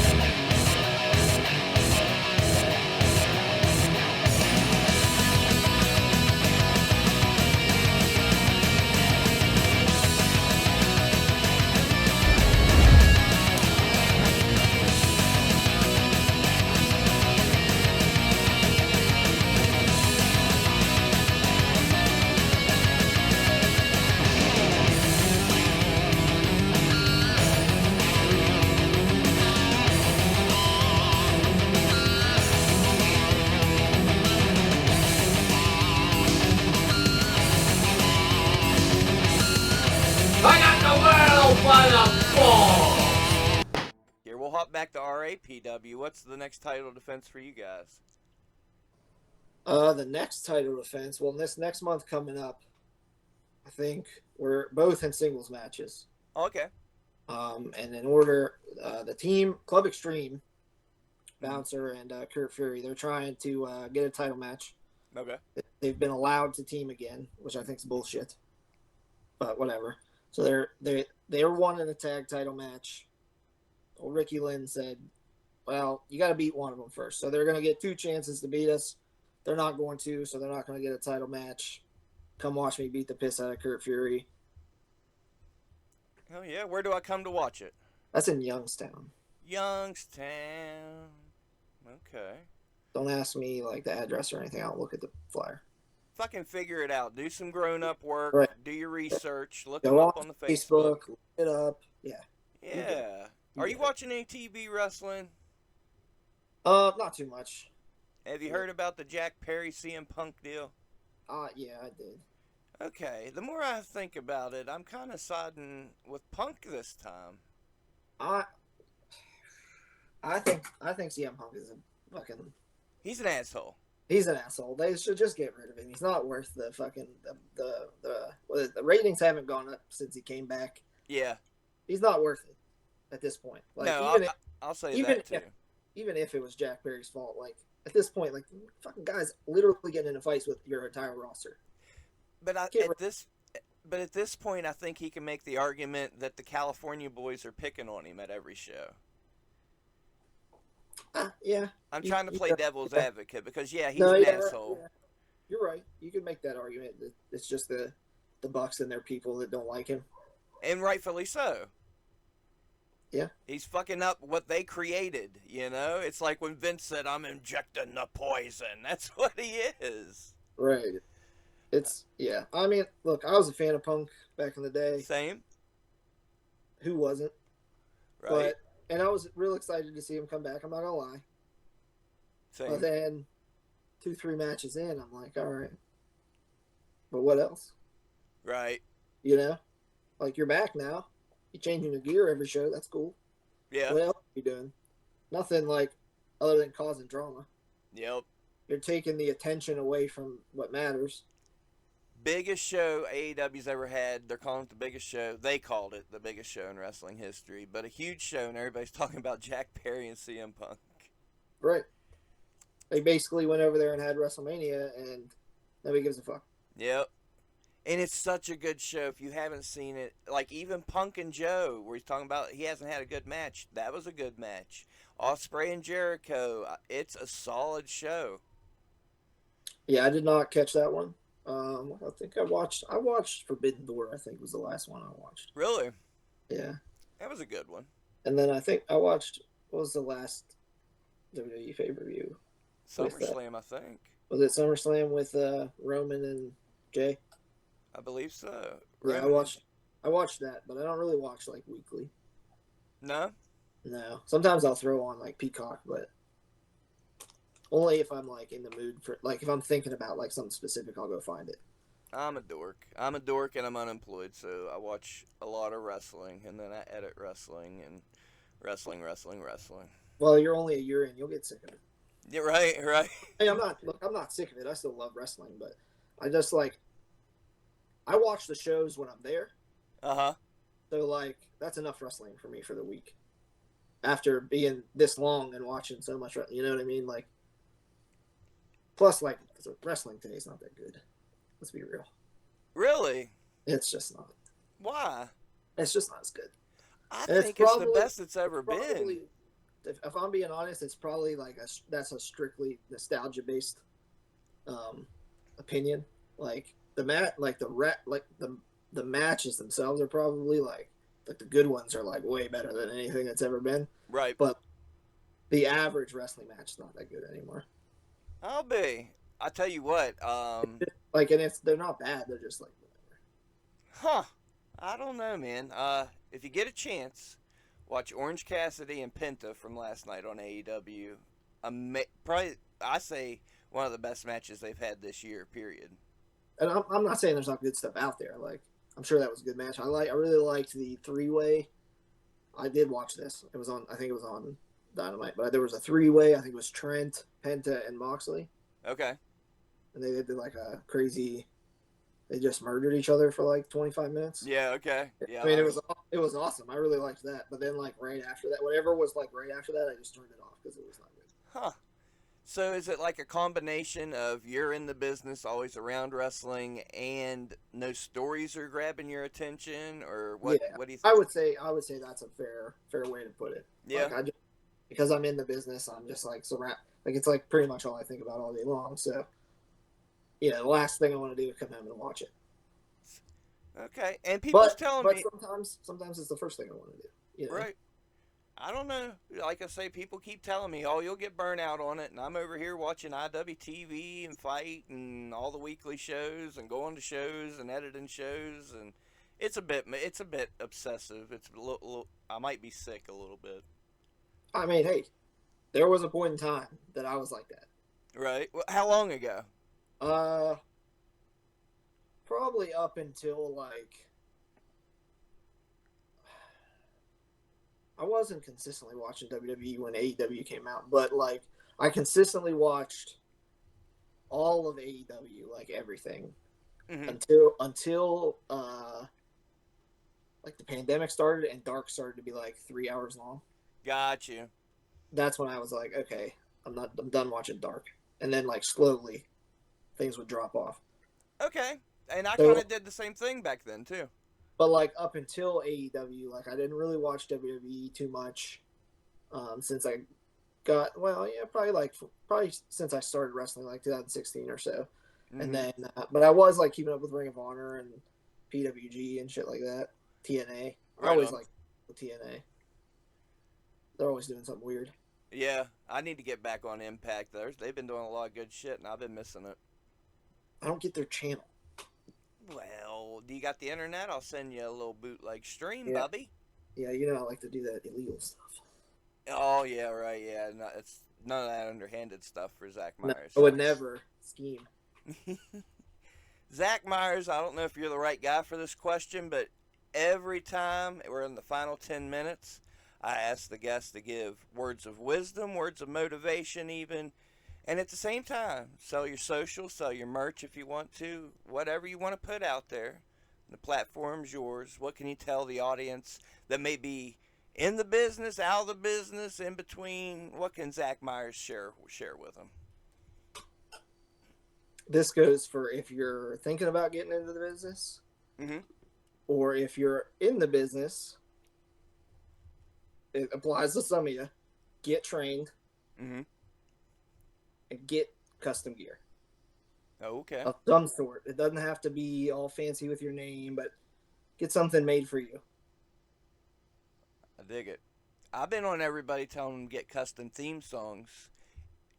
Here, we'll hop back to RAPW. What's the next title defense for you guys? The next title defense, well, this next month coming up, I think we're both in singles matches. Okay. And in order, the team, Club Extreme, Bouncer and Kurt Fury, they're trying to get a title match. Okay. They've been allowed to team again, which I think is bullshit. But whatever. So they were wanting a tag title match. Well, Ricky Lynn said, well, you got to beat one of them first. So they're going to get 2 chances to beat us. They're not going to, so they're not going to get a title match. Come watch me beat the piss out of Kurt Fury. Oh, yeah. Where do I come to watch it? That's in Youngstown. Youngstown. Okay. Don't ask me like the address or anything. I'll look at the flyer. Fucking figure it out. Do some grown-up work. Right. Do your research. Look Go them up on the Facebook. Look it up. Yeah. Yeah. Are you watching any TV wrestling? Not too much. Have you heard about the Jack Perry CM Punk deal? Yeah, I did. Okay. The more I think about it, I'm kind of siding with Punk this time. I think CM Punk is a fucking. He's an asshole. He's an asshole. They should just get rid of him. He's not worth the fucking the ratings haven't gone up since he came back. Yeah. He's not worth it at this point. Like, no, I'll say that too. Even if it was Jack Perry's fault, like at this point, like fucking guys literally getting into fights with your entire roster. But at this point, I think he can make the argument that the California boys are picking on him at every show. Yeah. I'm trying to play devil's advocate because he's an asshole. Yeah. You're right. You can make that argument. It's just the Bucks and their people that don't like him, and rightfully so. Yeah. He's fucking up what they created. You know, it's like when Vince said, "I'm injecting the poison." That's what he is. Right. Yeah. I mean, look, I was a fan of Punk back in the day. Same. Who wasn't? Right. And I was real excited to see him come back. I'm not gonna lie. Same. But then 2-3 matches in, I'm like, all right. But what else? Right. You know? Like, you're back now. You're changing your gear every show. That's cool. Yeah. What else are you doing? Nothing, like, other than causing drama. Yep. You're taking the attention away from what matters. Biggest show AEW's ever had. They're calling it the biggest show. They called it the biggest show in wrestling history. But a huge show, and everybody's talking about Jack Perry and CM Punk. Right. They basically went over there and had WrestleMania, and nobody gives a fuck. Yep. And it's such a good show. If you haven't seen it, like even Punk and Joe, where he's talking about he hasn't had a good match. That was a good match. Ospreay and Jericho. It's a solid show. Yeah, I did not catch that one. I think I watched Forbidden Door, I think was the last one I watched. Really? Yeah. That was a good one. And then I think I watched, what was the last WWE pay-per-view? SummerSlam, I think. Was it SummerSlam with Roman and Jay? I believe so. Yeah, I watched that, but I don't really watch like weekly. No? No. Sometimes I'll throw on like Peacock, but Only if I'm like in the mood for like if I'm thinking about like something specific, I'll go find it. I'm a dork. I'm a dork and I'm unemployed, so I watch a lot of wrestling and then I edit wrestling and wrestling. Well, you're only a year in, you'll get sick of it. Yeah, right, right. Hey, I'm not sick of it. I still love wrestling, but I just like I watch the shows when I'm there. Uh huh. So like that's enough wrestling for me for the week. After being this long and watching so much, you know what I mean? Like, plus like wrestling today is not that good. Let's be real. Really? It's just not. Why? It's just not as good. I And think it's the best it's ever probably, been. if I'm being honest, it's probably like that's a strictly nostalgia based opinion. Like the matches themselves are probably like the good ones are like way better than anything that's ever been. Right. But the average wrestling match is not that good anymore. I'll be. I tell you what. Like, and they're not bad. They're just like whatever. Huh. I don't know, man. If you get a chance, watch Orange Cassidy and Penta from last night on AEW. Probably, I say one of the best matches they've had this year. Period. And I'm not saying there's not good stuff out there. Like, I'm sure that was a good match. I really liked the 3-way. I did watch this. It was on. I think it was on Dynamite. But there was a 3-way. I think it was Trent, Penta, and Moxley. Okay. And they did like a crazy. They just murdered each other for like 25 minutes. Yeah. Okay. Yeah. I mean, it was awesome. I really liked that. But then like right after that, whatever was like right after that, I just turned it off because it was not good. Huh. So is it like a combination of you're in the business, always around wrestling, and no stories are grabbing your attention, or what? Yeah, What do you? I would say that's a fair way to put it. Yeah. Like because I'm in the business, I'm just like surround. Like it's like pretty much all I think about all day long. So, the last thing I want to do is come home and watch it. Okay, and people's telling me sometimes it's the first thing I want to do. Right. I don't know. Like I say, people keep telling me, "Oh, you'll get burnt out on it," and I'm over here watching IWTV and Fight and all the weekly shows and going to shows and editing shows, and it's a bit obsessive. It's a little I might be sick a little bit. I mean, hey, there was a point in time that I was like that. Right. Well, how long ago? Probably up until like I wasn't consistently watching WWE when AEW came out, but like I consistently watched all of AEW, like everything, until like the pandemic started and Dark started to be like 3 hours long. Got you. That's when I was like, okay, I'm done watching Dark, and then like slowly things would drop off. Okay, and I kind of did the same thing back then too. But like up until AEW, like I didn't really watch WWE too much since I got probably since I started wrestling like 2016 or so, and then but I was like keeping up with Ring of Honor and PWG and shit like that. TNA, I always like TNA. They're always doing something weird. Yeah, I need to get back on Impact. They've been doing a lot of good shit, and I've been missing it. I don't get their channel. Well, do you got the internet? I'll send you a little bootleg stream, Yeah. Bubby. Yeah, I like to do that illegal stuff. Oh, yeah, right, yeah. No, it's none of that underhanded stuff for Zack Myers. No, I would never scheme. Zack Myers, I don't know if you're the right guy for this question, but every time we're in the final 10 minutes, I ask the guests to give words of wisdom, words of motivation even, and at the same time, sell your social, sell your merch if you want to, whatever you want to put out there. The platform's yours. What can you tell the audience that may be in the business, out of the business, in between? What can Zack Myers share with them? This goes for if you're thinking about getting into the business, or if you're in the business. It applies to some of you. Get trained. And get custom gear. Okay. Of some sort. It doesn't have to be all fancy with your name, but get something made for you. I dig it. I've been on everybody telling them to get custom theme songs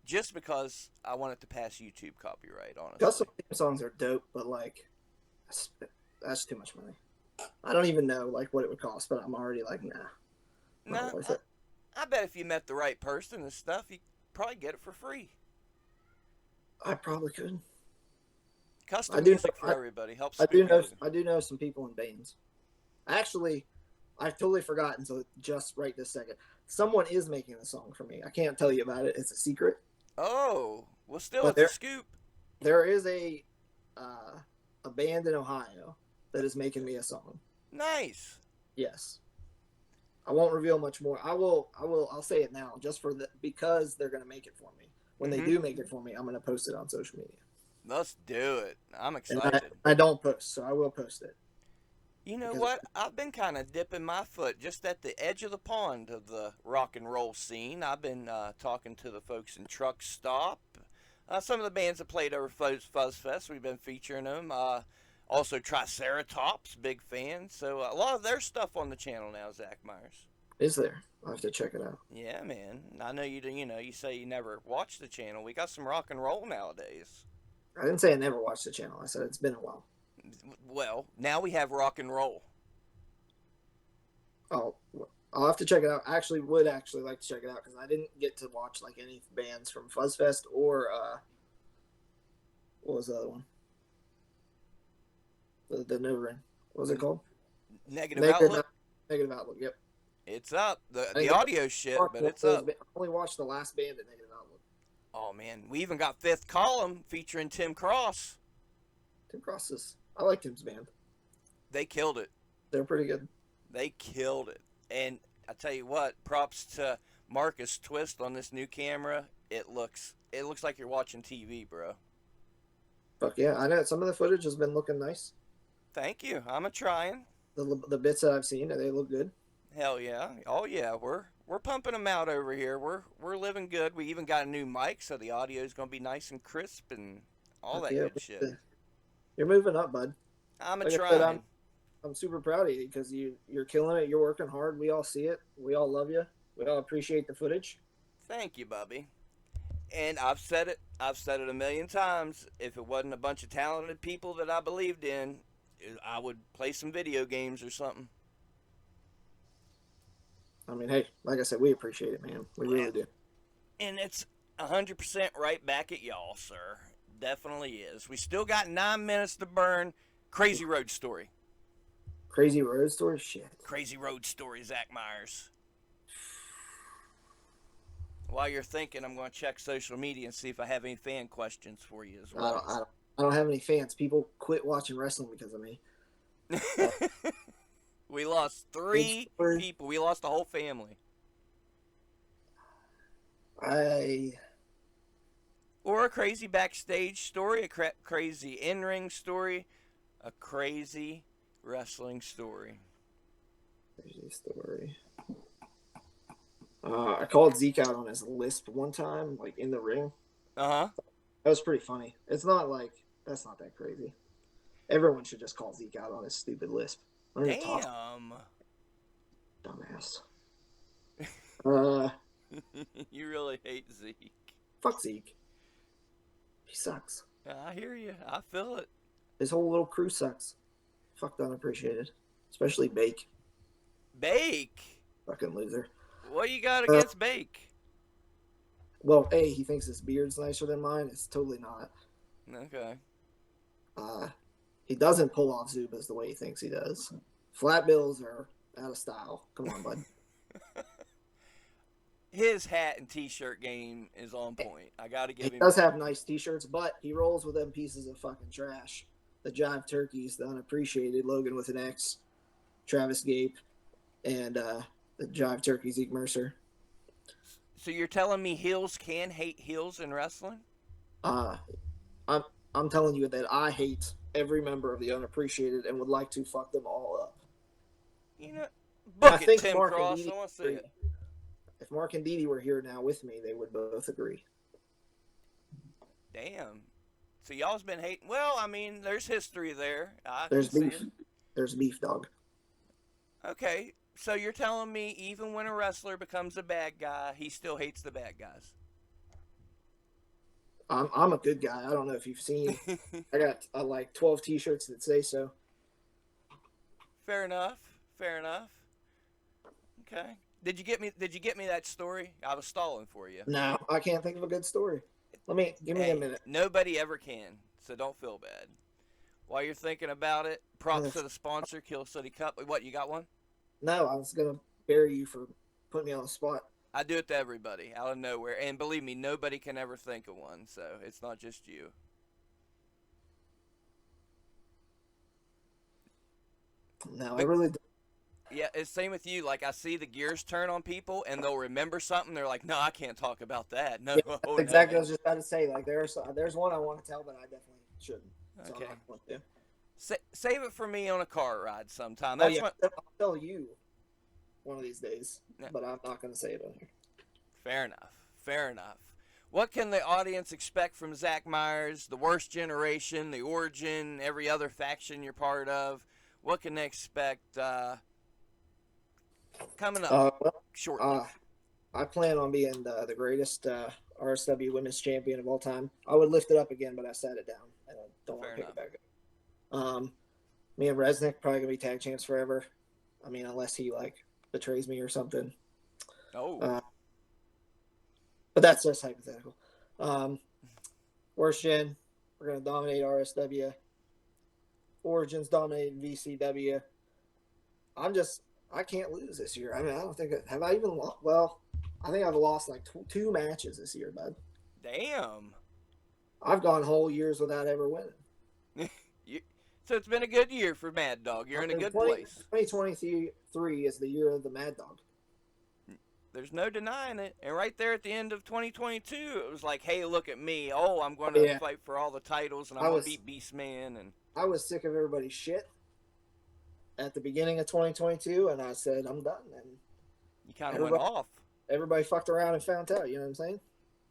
just because I want it to pass YouTube copyright, honestly. Custom theme songs are dope, but like that's too much money. I don't even know like what it would cost, but I'm already like, nah. Nah, I bet if you met the right person and stuff, you probably get it for free. I probably could. Custom music for everybody helps. I do know some people in bands. Actually, I've totally forgotten. So just right this second, someone is making a song for me. I can't tell you about it. It's a secret. Oh, well, still, But it's a scoop. There is a band in Ohio that is making me a song. Nice. Yes. I won't reveal much more. I'll say it now just because they're going to make it for me. When they do make it for me, I'm going to post it on social media. Let's do it. I'm excited. I don't post, so I will post it. You know what? I've been kind of dipping my foot just at the edge of the pond of the rock and roll scene. I've been talking to the folks in Truck Stop. Some of the bands that played over Fuzz Fest, we've been featuring them. Also, Triceratops, big fans. So a lot of their stuff on the channel now, Zach Myers. Is there? I'll have to check it out. Yeah, man. I know you do. You know, you say you never watch the channel. We got some rock and roll nowadays. I didn't say I never watched the channel. I said it's been a while. Well, now we have rock and roll. Oh, I'll have to check it out. I would like to check it out because I didn't get to watch like any bands from Fuzzfest or what was the other one? The new ring. What was it called? Negative Outlook. Negative Outlook. Yep. It's up. The audio shit, but it's up. I only watched the last band at Negative Outlook. Oh man, we even got Fifth Column featuring Tim Cross. Tim Cross I like Tim's band. They killed it. They're pretty good. They killed it. And I tell you what, props to Marcus Twist on this new camera. It looks like you're watching TV, bro. Fuck yeah, I know some of the footage has been looking nice. Thank you. I'm trying. The bits that I've seen, they look good. Hell yeah. Oh yeah, we're pumping them out over here. We're living good. We even got a new mic, so the audio is going to be nice and crisp and all that good shit. You're moving up, bud. I'm trying. I'm super proud of you because you're killing it. You're working hard. We all see it. We all love you. We all appreciate the footage. Thank you, Bubby. And I've said it a million times. If it wasn't a bunch of talented people that I believed in, I would play some video games or something. I mean, hey, like I said, we appreciate it, man. We really do. And it's 100% right back at y'all, sir. Definitely is. We still got 9 minutes to burn. Crazy road story. Crazy road story? Shit. Crazy road story, Zach Myers. While you're thinking, I'm going to check social media and see if I have any fan questions for you as well. I don't have any fans. People quit watching wrestling because of me. We lost 3 people. We lost the whole family. Or a crazy backstage story, a crazy in-ring story, a crazy wrestling story. Crazy story. I called Zeke out on his lisp one time, like in the ring. Uh-huh. That was pretty funny. It's not like, that's not that crazy. Everyone should just call Zeke out on his stupid lisp. Damn. Dumbass. You really hate Zeke. Fuck Zeke. He sucks. I hear you. I feel it. His whole little crew sucks. Fucked unappreciated. Especially Bake. Bake? Fucking loser. What you got against Bake? Well, A, he thinks his beard's nicer than mine. It's totally not. Okay. He doesn't pull off Zubas the way he thinks he does. Flat bills are out of style. Come on, bud. His hat and t-shirt game is on point. I got to give him. He does have nice t-shirts, but he rolls with them pieces of fucking trash. The Jive Turkeys, the Unappreciated, Logan with an X, Travis Gape, and the Jive Turkey, Zeke Mercer. So you're telling me heels can hate heels in wrestling? I'm telling you that I hate every member of the Unappreciated and would like to fuck them all up. You know, book it, Tim Cross. I want to see it. If Mark and Dee Dee were here now with me, they would both agree. Damn. So y'all's been hating. Well, I mean, there's history there. There's beef. There's beef, dog. Okay. So you're telling me even when a wrestler becomes a bad guy, he still hates the bad guys? I'm a good guy. I don't know if you've seen. I got like 12 T-shirts that say so. Fair enough. Fair enough. Okay. Did you get me that story? I was stalling for you. No, I can't think of a good story. Give me a minute. Nobody ever can, so don't feel bad. While you're thinking about it, props to the sponsor, Kill City Cup. What, you got one? No, I was gonna bury you for putting me on the spot. I do it to everybody out of nowhere, and believe me, nobody can ever think of one, so it's not just you. No, I really don't. Yeah, it's same with you. Like I see the gears turn on people, and they'll remember something. They're like, "No, I can't talk about that." No, Yeah, no. that's exactly what I was just about to say. Like there's one I want to tell, but I definitely shouldn't. So Okay. I'm not going to. Save it for me on a car ride sometime. Oh That's yeah, what. I'll tell you one of these days, Yeah. but I'm not going to say it on here. Fair enough. Fair enough. What can the audience expect from Zack Myers, the Worst Generation, the Origin, every other faction you're part of? What can they expect coming up shortly? I plan on being the greatest RSW Women's Champion of all time. I would lift it up again, but I sat it down, and I don't want to pick it back up. Me and Resnick probably gonna be tag champs forever. I mean, unless he like betrays me or something. Oh. But that's just hypothetical. Worst Gen, we're gonna dominate RSW. Origins dominating VCW. I can't lose this year. I mean, I don't think have I even lost? Well, I think I've lost like two matches this year, bud. Damn. I've gone whole years without ever winning. So it's been a good year for Mad Dog. You're in a good place. 2023 is the year of the Mad Dog. There's no denying it. And right there at the end of 2022, it was like, hey, look at me. Oh, I'm going to fight for all the titles, and I'm going to beat Beastman. And I was sick of everybody's shit at the beginning of 2022, and I said, I'm done. And you kind of went off. Everybody fucked around and found out. You know what I'm saying?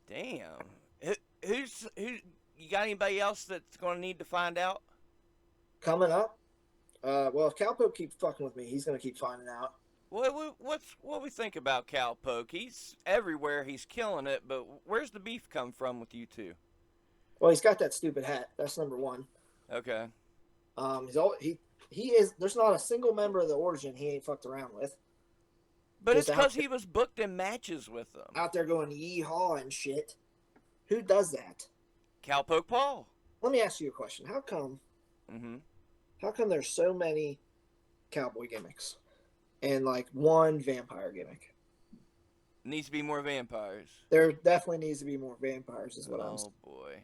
Damn. Who? You got anybody else that's going to need to find out? Coming up? Well, if Cowpoke keeps fucking with me, he's going to keep finding out. What we think about Cowpoke? He's everywhere. He's killing it. But where's the beef come from with you two? Well, he's got that stupid hat. That's number one. Okay. He is. There's not a single member of the Origin he ain't fucked around with. But it's because he was booked in matches with them. Out there going yeehaw and shit. Who does that? Cowpoke Paul. Let me ask you a question. How come? Mm-hmm. How come there's so many cowboy gimmicks and like one vampire gimmick? Needs to be more vampires. There definitely needs to be more vampires, is what I'm saying. Oh boy.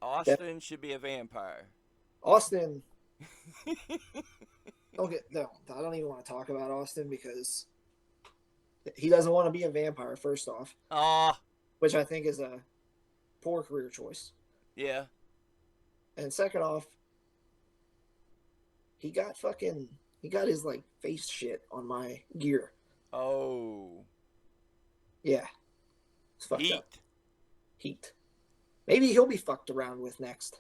Austin should be a vampire. Austin. I don't even want to talk about Austin because he doesn't want to be a vampire, first off. Which I think is a poor career choice. Yeah. And second off, he got his like face shit on my gear. Oh. Yeah. It's fucked up. Heat. Maybe he'll be fucked around with next.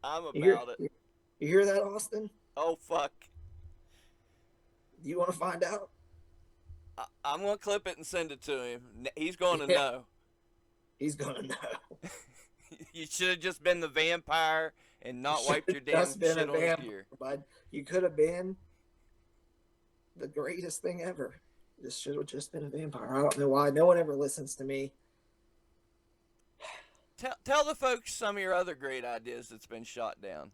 I'm about it. You hear that, Austin? Oh, fuck. Do you want to find out? I'm going to clip it and send it to him. He's going to know. He's going to know. You should have just been the vampire and not wiped your damn shit on his gear. Bud. You could have been the greatest thing ever. This should have just been a vampire. I don't know why. No one ever listens to me. Tell the folks some of your other great ideas that's been shot down.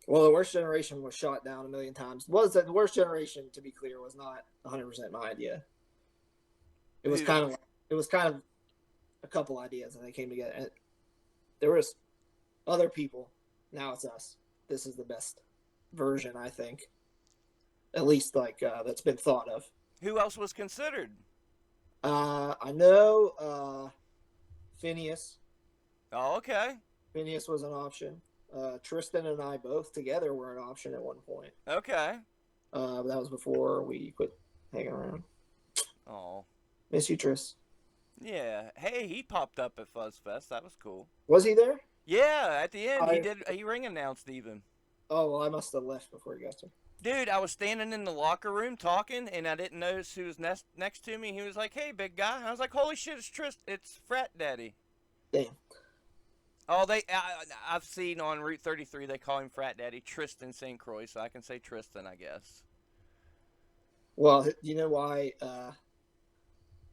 Well, the Worst Generation was shot down a million times. The Worst Generation, to be clear, was not 100% my idea. It was kind of a couple ideas, and they came together. And there was other people. Now it's us. This is the best version, I think. At least, that's been thought of. Who else was considered? I know Phineas. Oh, okay. Phineas was an option. Tristan and I both together were an option at one point. Okay. But that was before we quit hanging around. Oh. Miss you, Tris. Yeah. Hey, he popped up at Fuzz Fest. That was cool. Was he there? Yeah, at the end he ring announced even. Oh, well, I must have left before he got there. Dude, I was standing in the locker room talking, and I didn't notice who was next to me. He was like, "Hey, big guy." I was like, "Holy shit, it's Frat Daddy." Damn. Oh, I've seen on Route 33 they call him Frat Daddy, Tristan St. Croix, so I can say Tristan, I guess. Well, you know why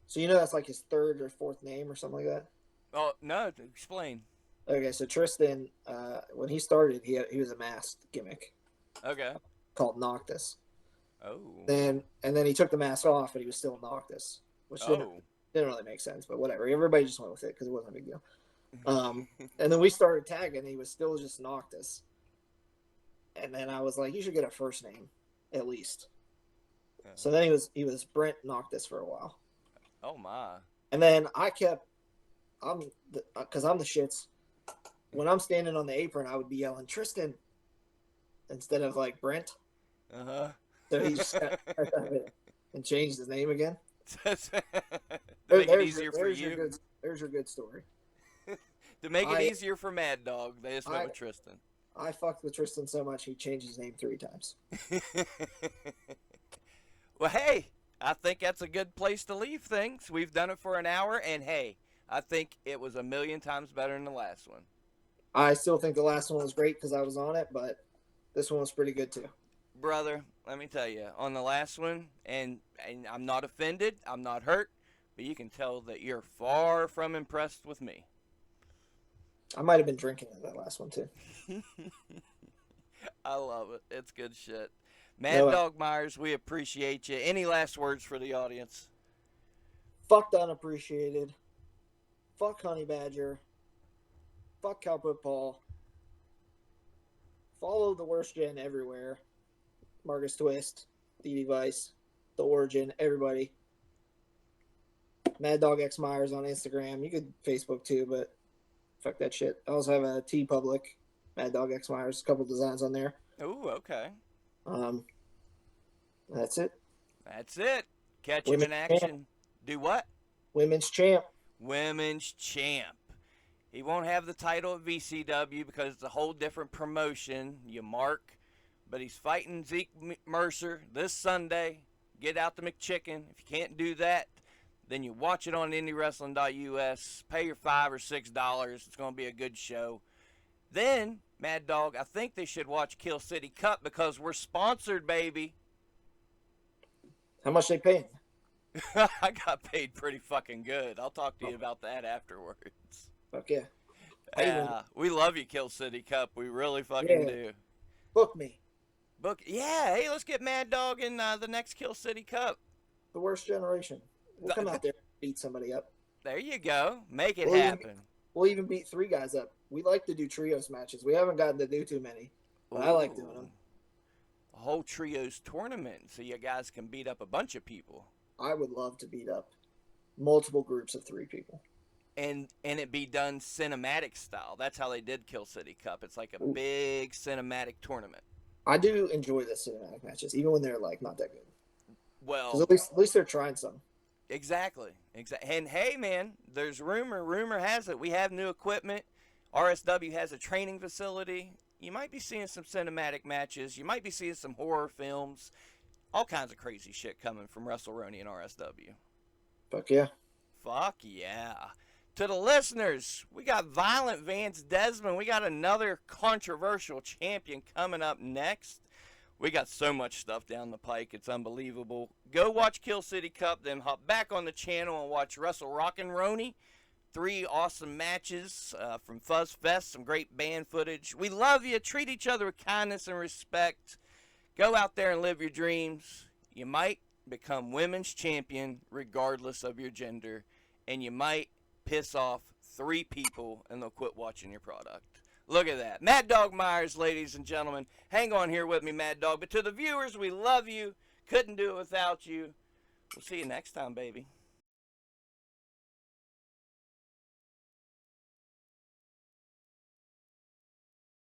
So you know that's like his third or fourth name or something like that? Oh, no, explain. Okay, so Tristan, when he started, he was a masked gimmick Okay. called Noctis. Oh. And then he took the mask off, but he was still Noctis, which didn't really make sense, but whatever. Everybody just went with it because it wasn't a big deal. And then we started tagging, and he was still just Noctis. And then I was like, you should get a first name, at least. So then he was Brent Noctis for a while. Oh my! And then because I'm the shits. When I'm standing on the apron, I would be yelling Tristan instead of like Brent. Uh-huh. So he just got and changed his name again. To make it easier for there's you. There's your good story. To make it easier for Mad Dog, they just went with Tristan. I fucked with Tristan so much he changed his name 3 times. Well, hey, I think that's a good place to leave things. We've done it for an hour, and hey, I think it was 1,000,000 times better than the last one. I still think the last one was great because I was on it, but this one was pretty good too. Brother, let me tell you, on the last one, and I'm not offended, I'm not hurt, but you can tell that you're far from impressed with me. I might have been drinking in that last one too. I love it. It's good shit. Mad Dog Myers, we appreciate you. Any last words for the audience? Fuck the unappreciated. Fuck Honey Badger. Fuck Cowput Paul. Follow the worst gen everywhere. Marcus Twist, the Device, The Origin, everybody. Mad Dog X Myers on Instagram. You could Facebook too, but fuck that shit. I also have a T Public, Mad Dog X Myers, a couple designs on there. Ooh, okay. That's it. That's it. Catch him in action. Champ. Do what? Women's champ. Women's champ. He won't have the title at VCW because it's a whole different promotion, you mark. But he's fighting Zeke Mercer this Sunday. Get out the McChicken. If you can't do that, then you watch it on IndieWrestling.us. Pay your $5 or $6. It's going to be a good show. Then, Mad Dog, I think they should watch Kill City Cup because we're sponsored, baby. How much they paying? I got paid pretty fucking good. I'll talk to you about that afterwards. Fuck yeah. We love you, Kill City Cup. We really fucking do. Book me. Yeah, hey, let's get Mad Dog in the next Kill City Cup. The worst generation. We'll come out there and beat somebody up. There you go. Make it happen. We'll even beat 3 guys up. We like to do trios matches. We haven't gotten to do too many, but I like doing them. A whole trios tournament so you guys can beat up a bunch of people. I would love to beat up multiple groups of 3 people. And it be done cinematic style. That's how they did Kill City Cup. It's like a big cinematic tournament. I do enjoy the cinematic matches, even when they're like not that good. Well, at least they're trying something. Exactly. And hey, man, there's rumor. Rumor has it we have new equipment. RSW has a training facility. You might be seeing some cinematic matches. You might be seeing some horror films. All kinds of crazy shit coming from WrestleRoni and RSW. Fuck yeah. Fuck yeah. To the listeners, we got Violent Vance Desmond. We got another controversial champion coming up next. We got so much stuff down the pike. It's unbelievable. Go watch Kill City Cup, then hop back on the channel and watch WrestleRoni. 3 awesome matches from Fuzz Fest. Some great band footage. We love you. Treat each other with kindness and respect. Go out there and live your dreams. You might become women's champion regardless of your gender. And you might piss off 3 people and they'll quit watching your product. Look at that. Mad Dog Myers, ladies and gentlemen. Hang on here with me, Mad Dog. But to the viewers, we love you. Couldn't do it without you. We'll see you next time, baby.